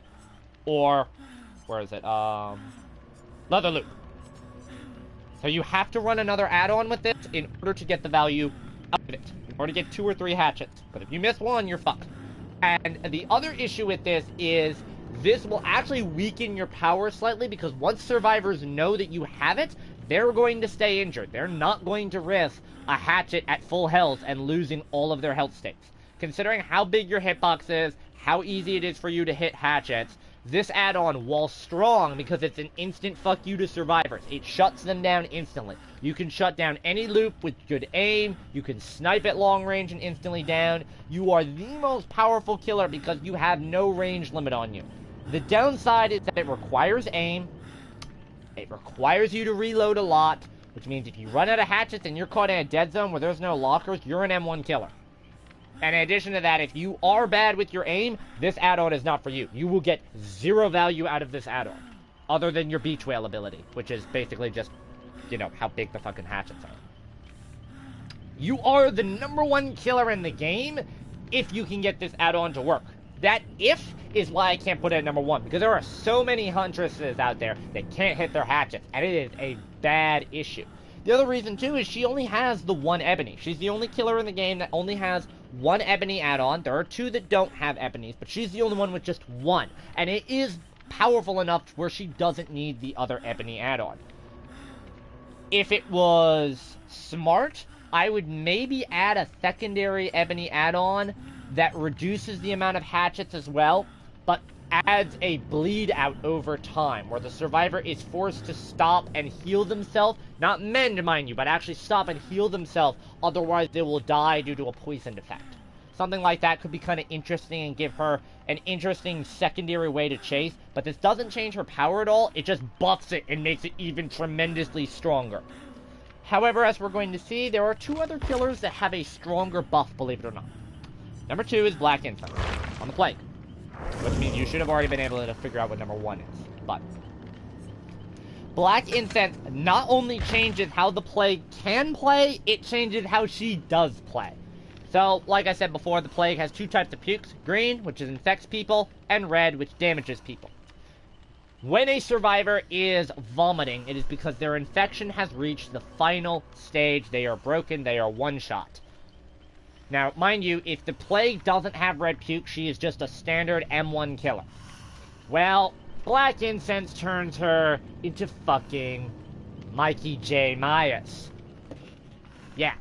or, where is it, leather loop. So you have to run another add-on with this in order to get the value out of it, in order to get 2 or 3 hatchets. But if you miss one, you're fucked. And the other issue with this is this will actually weaken your power slightly because once survivors know that you have it, they're going to stay injured. They're not going to risk a hatchet at full health and losing all of their health states. Considering how big your hitbox is, how easy it is for you to hit hatchets, this add-on, while strong because it's an instant fuck you to survivors, it shuts them down instantly. You can shut down any loop with good aim, you can snipe at long range and instantly down. You are the most powerful killer because you have no range limit on you. The downside is that it requires aim, it requires you to reload a lot, which means if you run out of hatchets and you're caught in a dead zone where there's no lockers, you're an M1 killer. And in addition to that, if you are bad with your aim, this add-on is not for you. You will get 0 value out of this add-on, other than your beach whale ability, which is basically just, you know, how big the fucking hatchets are. You are the #1 killer in the game if you can get this add-on to work. That if is why I can't put it at #1, because there are so many huntresses out there that can't hit their hatchets, and it is a bad issue. The other reason, too, is she only has the 1 Ebony. She's the only killer in the game that only has 1 Ebony add-on. There are 2 that don't have Ebonies, but she's the only one with just 1. And it is powerful enough where she doesn't need the other Ebony add-on. If it was smart, I would maybe add a secondary Ebony add-on that reduces the amount of hatchets as well, but adds a bleed out over time, where the survivor is forced to stop and heal themselves, not mend, mind you, but actually stop and heal themselves, otherwise they will die due to a poisoned effect. Something like that could be kind of interesting and give her an interesting secondary way to chase, but this doesn't change her power at all, it just buffs it and makes it even tremendously stronger. However, as we're going to see, there are 2 other killers that have a stronger buff, believe it or not. Number 2 is Black Incense on the Plague, which means you should have already been able to figure out what #1 is. But Black Incense not only changes how the Plague can play, it changes how she does play. So, like I said before, the Plague has 2 types of pukes. Green, which infects people, and red, which damages people. When a survivor is vomiting, it is because their infection has reached the final stage. They are broken, they are one-shot. Now, mind you, if the Plague doesn't have red puke, she is just a standard M1 killer. Well, Black Incense turns her into fucking Mikey J. Myers. Yeah.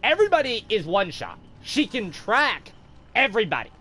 Everybody is one-shot. She can track everybody.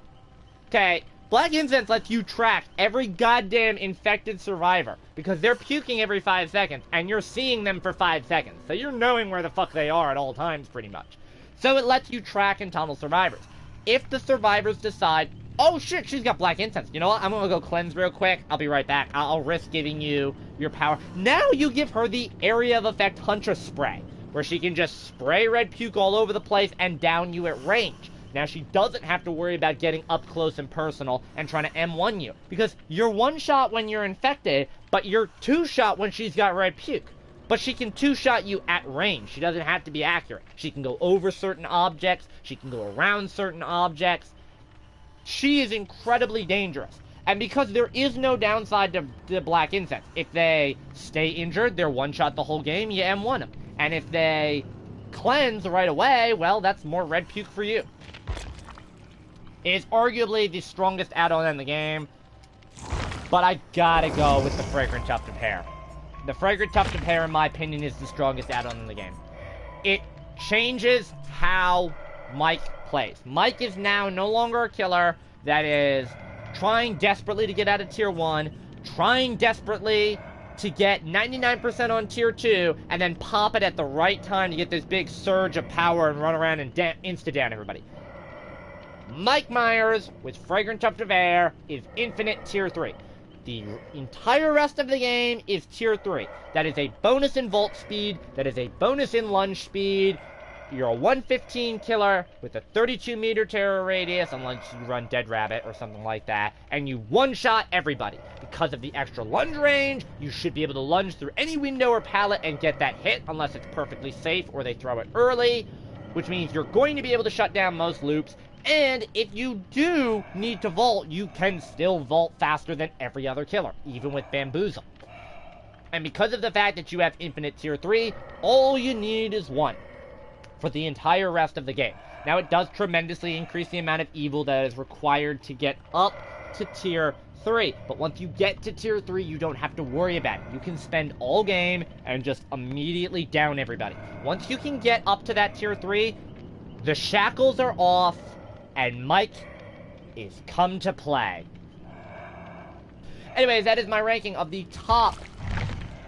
Okay, Black Incense lets you track every goddamn infected survivor, because they're puking every 5 seconds, and you're seeing them for 5 seconds. So you're knowing where the fuck they are at all times, pretty much. So it lets you track and tunnel survivors. If the survivors decide, oh shit, she's got Black Incense. You know what? I'm gonna go cleanse real quick. I'll be right back. I'll risk giving you your power. Now you give her the Area of Effect Huntress Spray, where she can just spray red puke all over the place and down you at range. Now she doesn't have to worry about getting up close and personal and trying to M1 you, because you're one-shot when you're infected, but you're two-shot when she's got red puke. But she can two-shot you at range. She doesn't have to be accurate. She can go over certain objects. She can go around certain objects. She is incredibly dangerous. And because there is no downside to Black Incense, if they stay injured, they're one-shot the whole game, you M1 them. And if they cleanse right away, well, that's more red puke for you. It is arguably the strongest add-on in the game, but I gotta go with the Fragrant Tuft of Hair. The Fragrant Tuft of Hair, in my opinion, is the strongest add-on in the game. It changes how Mike plays. Mike is now no longer a killer that is trying desperately to get out of Tier 1, trying desperately to get 99% on Tier 2, and then pop it at the right time to get this big surge of power and run around and insta-down everybody. Mike Myers, with Fragrant Tuft of Hair, is infinite Tier 3. The entire rest of the game is Tier 3. That is a bonus in Volt Speed, that is a bonus in Lunge Speed. You're a 115 killer with a 32-meter terror radius, unless you run Dead Rabbit or something like that, and you one-shot everybody. Because of the extra lunge range, you should be able to lunge through any window or pallet and get that hit, unless it's perfectly safe or they throw it early, which means you're going to be able to shut down most loops. And if you do need to vault, you can still vault faster than every other killer, even with Bamboozle. And because of the fact that you have infinite Tier 3, all you need is 1 for the entire rest of the game. Now, it does tremendously increase the amount of evil that is required to get up to Tier 3. But once you get to Tier 3, you don't have to worry about it. You can spend all game and just immediately down everybody. Once you can get up to that Tier 3, the shackles are off, and Mike is come to play. Anyways, that is my ranking of the top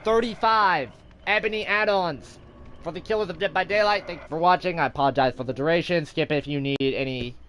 35 Ebony add-ons for the Killers of Dead by Daylight. Thanks for watching. I apologize for the duration. Skip it if you need any